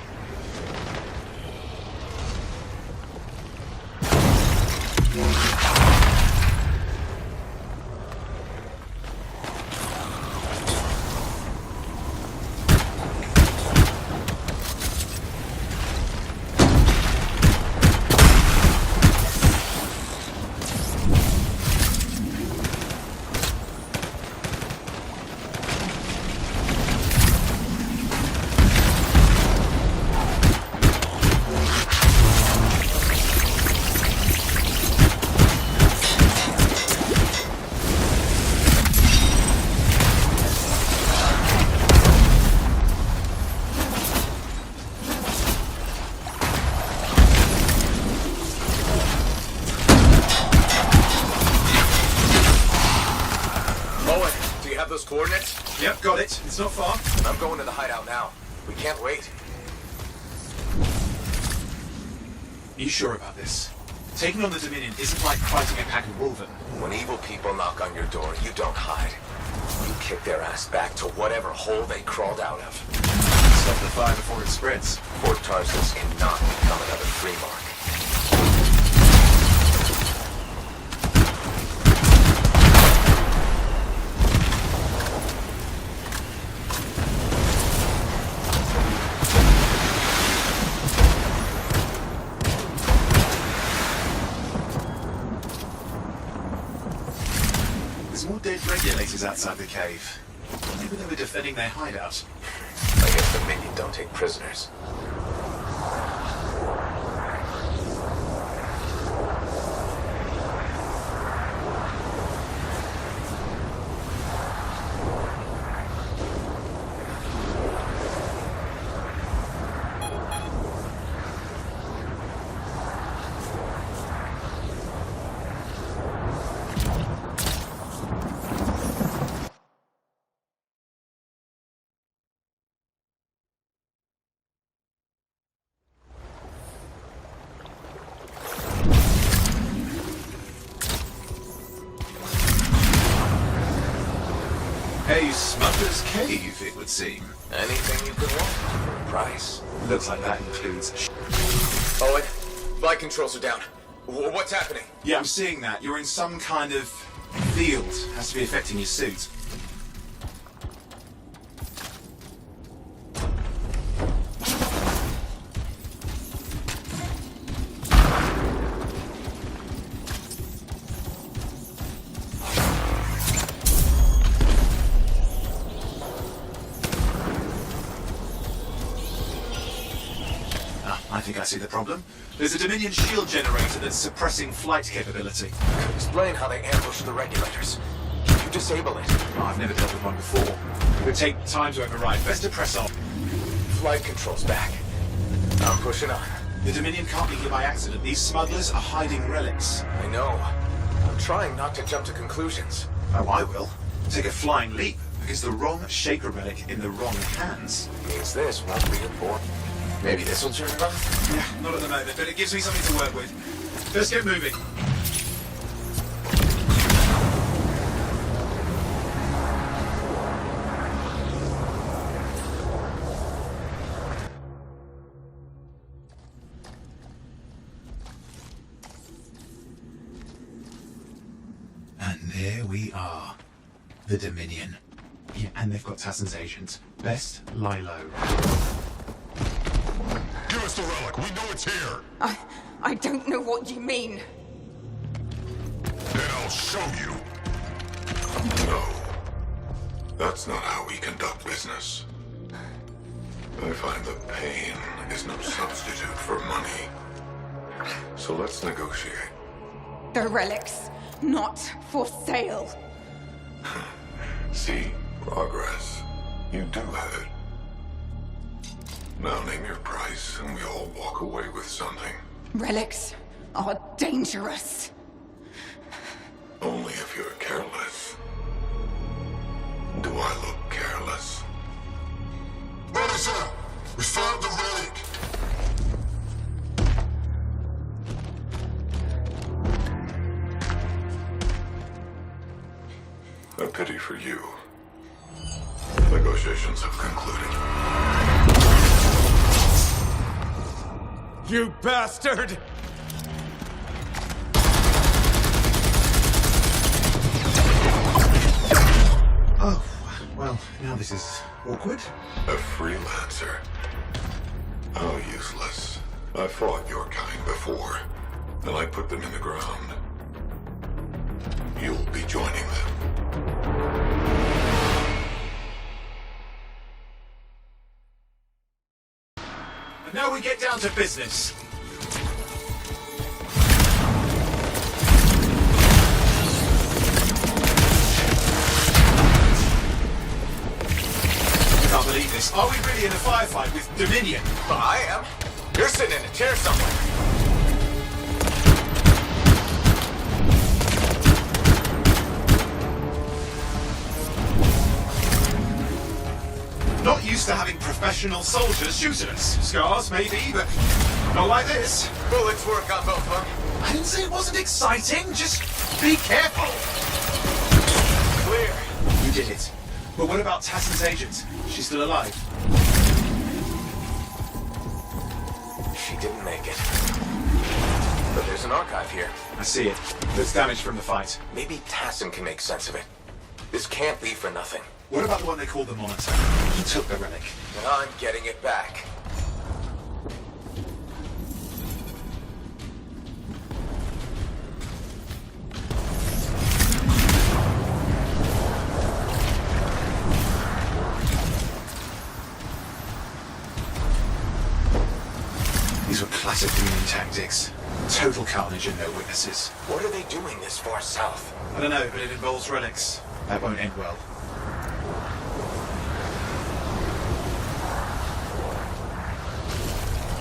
Those coordinates? Yep, got it. It's not far. I'm going to the hideout now. We can't wait. Are you sure about this? Taking on the Dominion isn't like fighting a pack of wolven. When evil people knock on your door, you don't hide. You kick their ass back to whatever hole they crawled out of. Stop the fire before it spreads. Fort Tarsus cannot become another free mark. Minions outside the cave. Maybe they were defending their hideout. I guess the Minions don't take prisoners. A smuggler's cave, it would seem. Anything you could want for a price. Looks like that includes... Owen, flight controls are down. What's happening? Yeah, I'm seeing that. You're in some kind of field. Has to be affecting your suit. I think I see the problem. There's a Dominion shield generator that's suppressing flight capability. Explain how they ambushed the regulators. Can you disable it? Oh, I've never dealt with one before. It would take time to override. Best to press on. Flight controls back. I'm pushing on. The Dominion can't be here by accident. These smugglers are hiding relics. I know. I'm trying not to jump to conclusions. Oh, I will. Take a flying leap, because the wrong Shaper relic in the wrong hands means this won't be important. Maybe this will turn it off? Yeah, not at the moment, but it gives me something to work with. Let's get moving. And there we are. The Dominion. Yeah, and they've got Tassin's agents. Best lie low. Give us the relic. We know it's here. I don't know what you mean. Then I'll show you. No. That's not how we conduct business. I find that pain is no substitute for money. So let's negotiate. The relics, not for sale. See? Progress. You do have it. Now name your price, and we all walk away with something. Relics are dangerous. Only if you're careless. Do I look careless? Officer! We found the relic! A pity for you. Negotiations have concluded. You bastard! Oh, well, now this is awkward. A freelancer? How useless. I fought your kind before, and I put them in the ground. You'll be joining them. Now we get down to business. I can't believe this. Are we really in a firefight with Dominion? Well, I am. You're sitting in a chair somewhere. Not used to having professional soldiers shoot at us. Scars, maybe, but not like this. Bullets work on both, huh? I didn't say it wasn't exciting. Just be careful. Clear. You did it. But what about Tassin's agent? She's still alive. She didn't make it. But there's an archive here. I see it. There's damage from the fight. Maybe Tassin can make sense of it. This can't be for nothing. What about the one they called the Monitor? He took the relic. I'm getting it back. These were classic Union tactics. Total carnage and no witnesses. What are they doing this far south? I don't know, but it involves relics. That won't end well.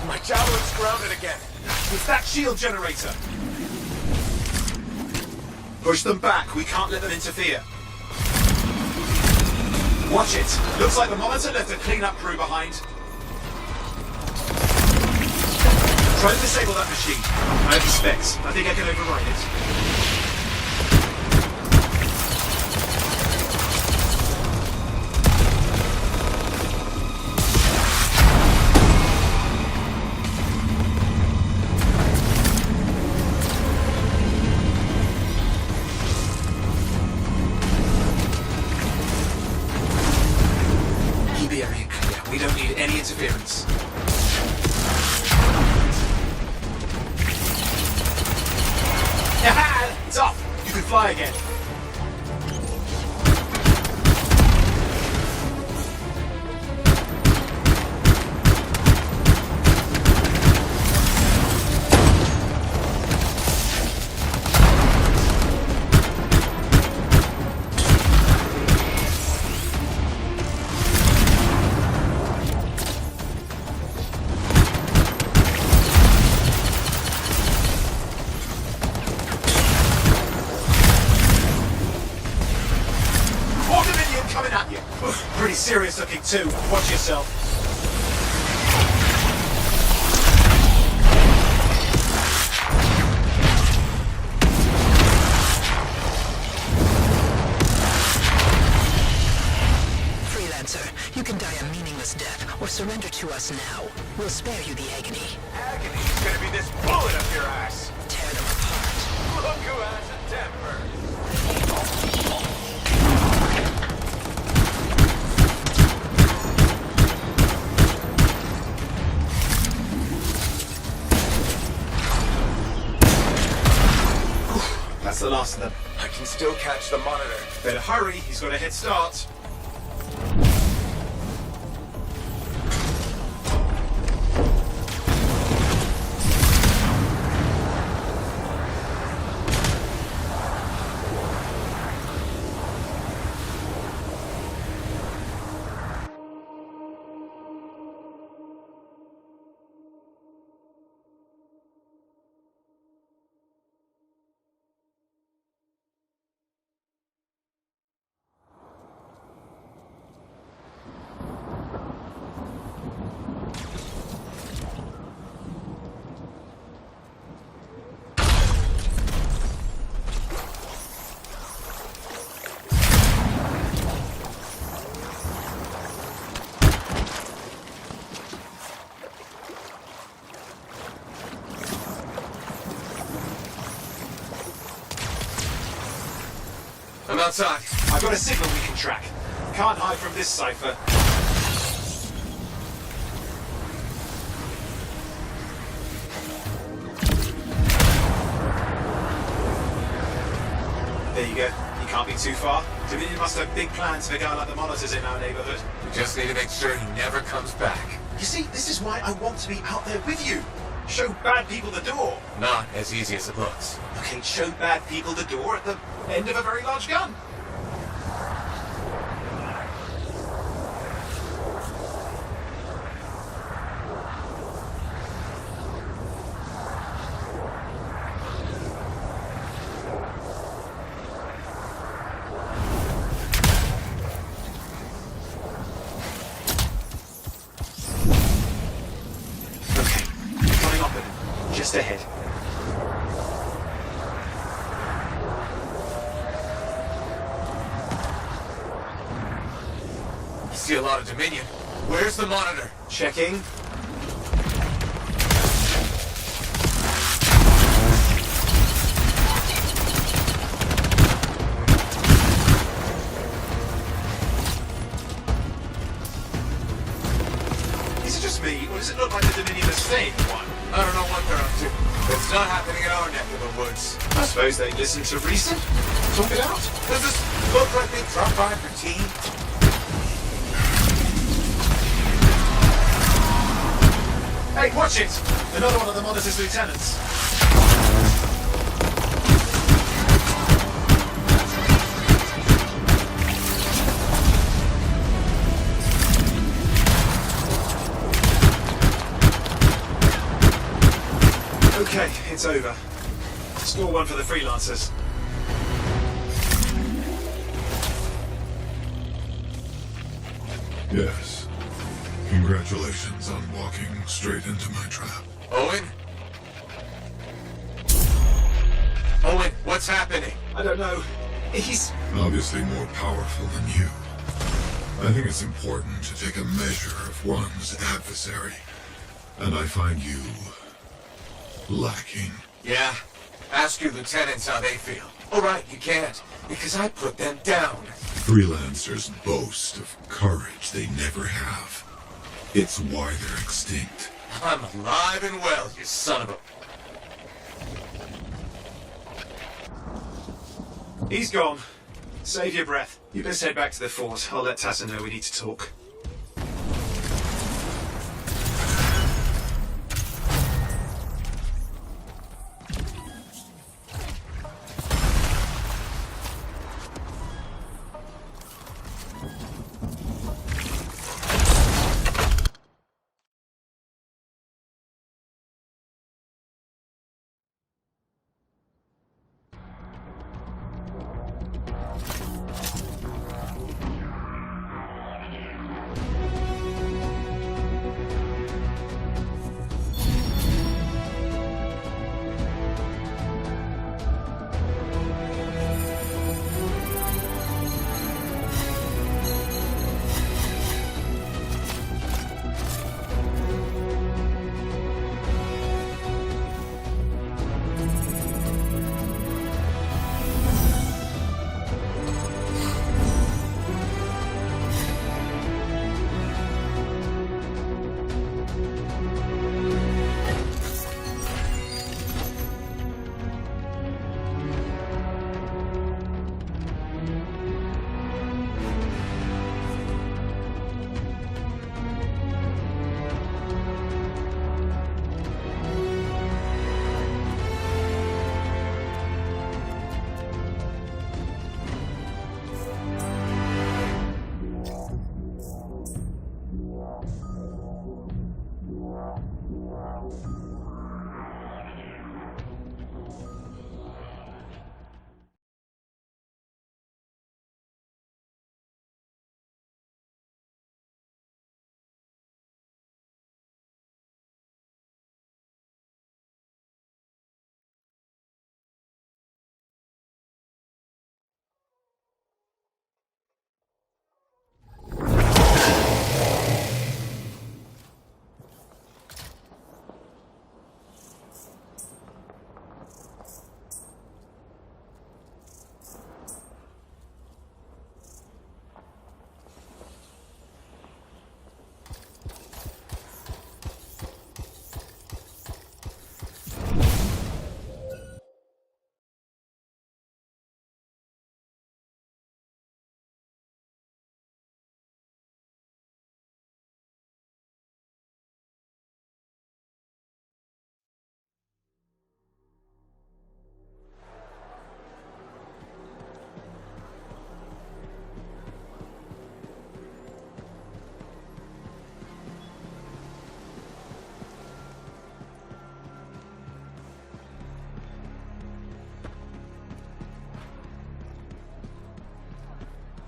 My javelin's grounded again. It's that shield generator. Push them back. We can't let them interfere. Watch it. Looks like the monitor left a cleanup crew behind. Try to disable that machine. I have the specs. I think I can override it. Keep the area clear. We don't need any interference. It's off! You can fly again. Coming at you. Pretty serious looking too. Watch yourself. Freelancer, you can die a meaningless death or surrender to us now. We'll spare you the agony. Agony is gonna be this bullet up your ass. Tear them apart. Look who has a temper. That's the last of them. I can still catch the monitor. Better hurry, he's got a head start. I'm outside. I've got a signal we can track. Can't hide from this cipher. There you go. You can't be too far. Dominion must have big plans for a guy like the monitors in our neighborhood. We just need to make sure he never comes back. You see, this is why I want to be out there with you. Show bad people the door. Not as easy as it looks. Okay, show bad people the door at the end of a very large gun. Just ahead. I see a lot of Dominion. Where's the monitor? Checking. Is it just me, or does it look like the Dominion is staying one? I don't know what they're up to. It's not happening in our neck of the woods. I suppose they listen to reason. Talk it out. Does this look like they dropped by for tea? Hey, Hey, watch it! Another one of the Monitor's lieutenants. Okay, it's over. Score one for the freelancers. Yes. Congratulations on walking straight into my trap. Owen? Owen, what's happening? I don't know. He's Obviously more powerful than you. I think it's important to take a measure of one's adversary. And I find you lacking. Yeah? Ask your lieutenants how they feel. All right, you can't, because I put them down. Freelancers boast of courage they never have. It's why they're extinct. I'm alive and well, you son of a... He's gone. Save your breath. You best head back to the fort. I'll let Tassa know we need to talk.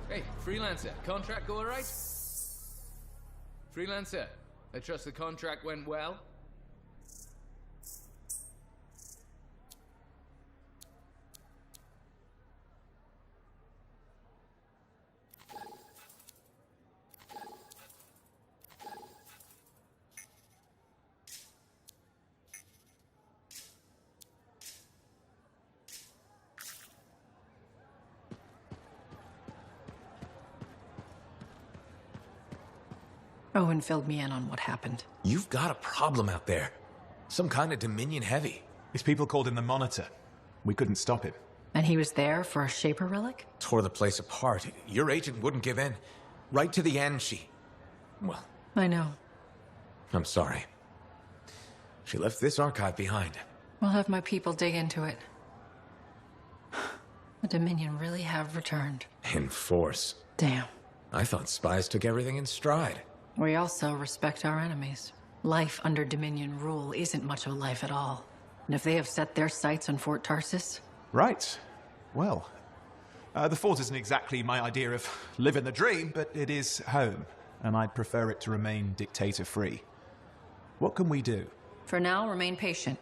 Hey, Freelancer, contract go alright? Freelancer, I trust the contract went well? Owen filled me in on what happened. You've got a problem out there. Some kind of Dominion heavy. His people called him the Monitor. We couldn't stop him. And he was there for a Shaper relic? Tore the place apart. Your agent wouldn't give in. Right to the end, well... I know. I'm sorry. She left this archive behind. We'll have my people dig into it. The Dominion really have returned. In force. Damn. I thought spies took everything in stride. We also respect our enemies. Life under Dominion rule isn't much of a life at all. And if they have set their sights on Fort Tarsis... Right. Well, the fort isn't exactly my idea of living the dream, but it is home, and I'd prefer it to remain dictator-free. What can we do? For now, remain patient.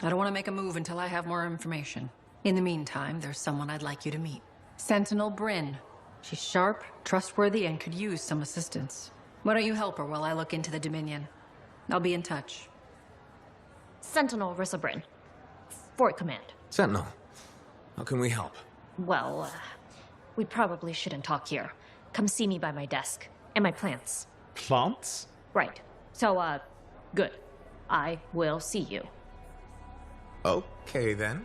I don't want to make a move until I have more information. In the meantime, there's someone I'd like you to meet. Sentinel Bryn. She's sharp, trustworthy, and could use some assistance. Why don't you help her while I look into the Dominion? I'll be in touch. Sentinel Rissa Bryn. Fort Command. Sentinel, how can we help? Well, we probably shouldn't talk here. Come see me by my desk. And my plants. Plants? Right. So, good. I will see you. Okay, then.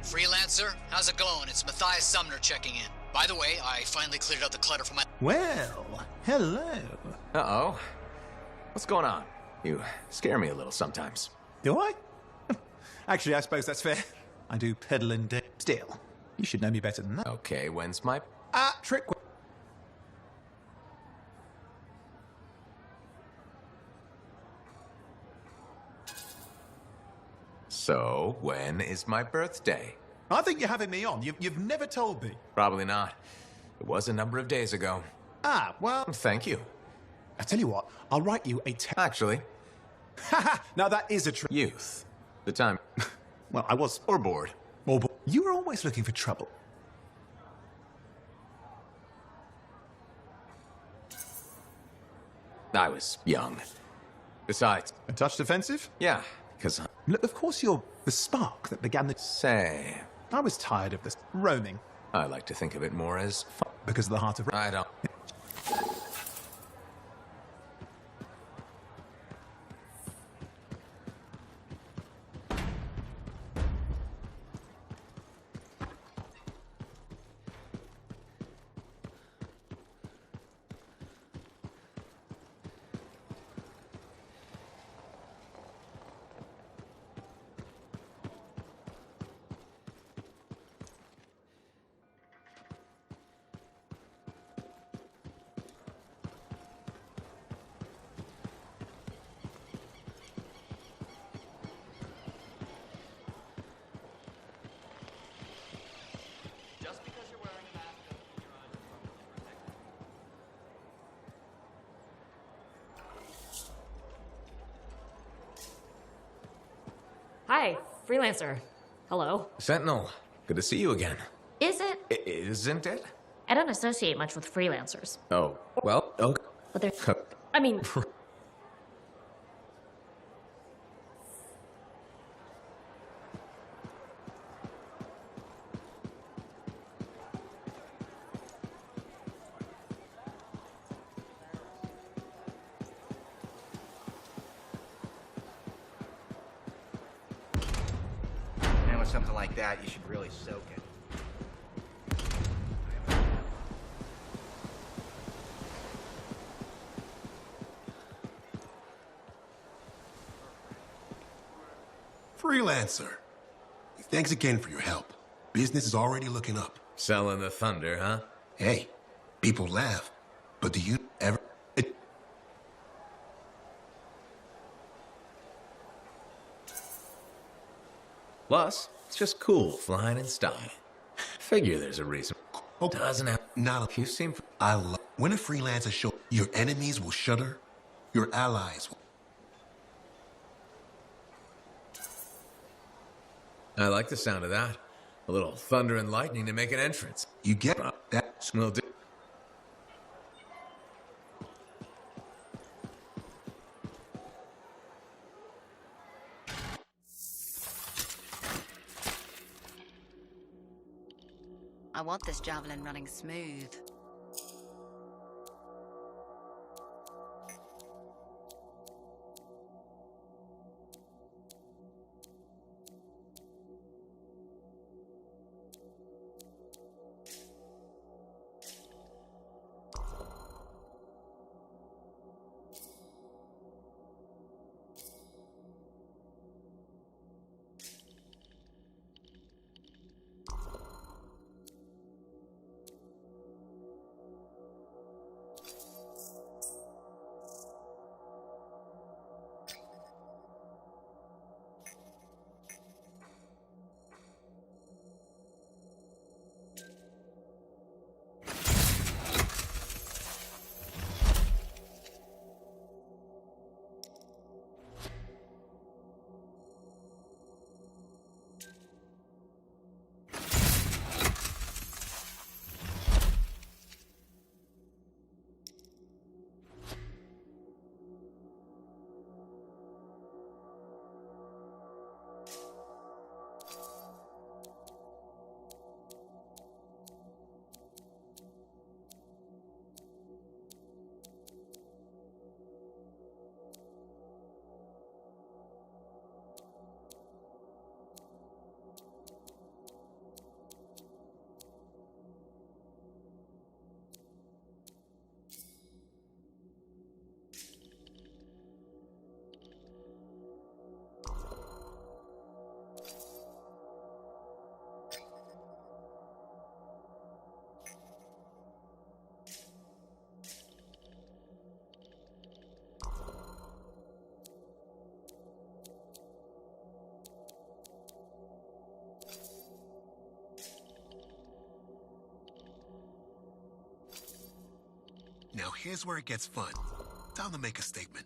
Freelancer, how's it going? It's Matthias Sumner checking in. By the way, I finally cleared out the clutter from my... Well, hello. Uh-oh. What's going on? You scare me a little sometimes. Do I? Actually, I suppose that's fair. I do peddle in day. Still, you should know me better than that. Okay, when's my... Trick. So, when is my birthday? I think you're having me on. You've never told me. Probably not. It was a number of days ago. Well... Thank you. I tell you what, I'll write you a Actually. Haha, now that is a trick. Youth. The time... Well, I was... Or bored. Or bored. You were always looking for trouble. I was young. Besides... A touch defensive? Yeah, because... Look, of course you're the spark that began the... Say... I was tired of this roaming. I like to think of it more as... fun. Because of the heart of... I don't... Hi, Freelancer. Hello. Sentinel, good to see you again. Is it? Isn't it? I don't associate much with freelancers. Oh, well, okay. But there's... I mean... And with something like that, you should really soak it. Freelancer. Thanks again for your help. Business is already looking up. Selling the thunder, huh? Hey, people laugh, but do you ever... Plus, it's just cool flying in style. Figure there's a reason. Doesn't have... Not a... You seem... I love... When a freelancer shows, your enemies will shudder, your allies will... I like the sound of that. A little thunder and lightning to make an entrance. You get that? Will do. I want this javelin running smooth. Now here's where it gets fun. Time to make a statement.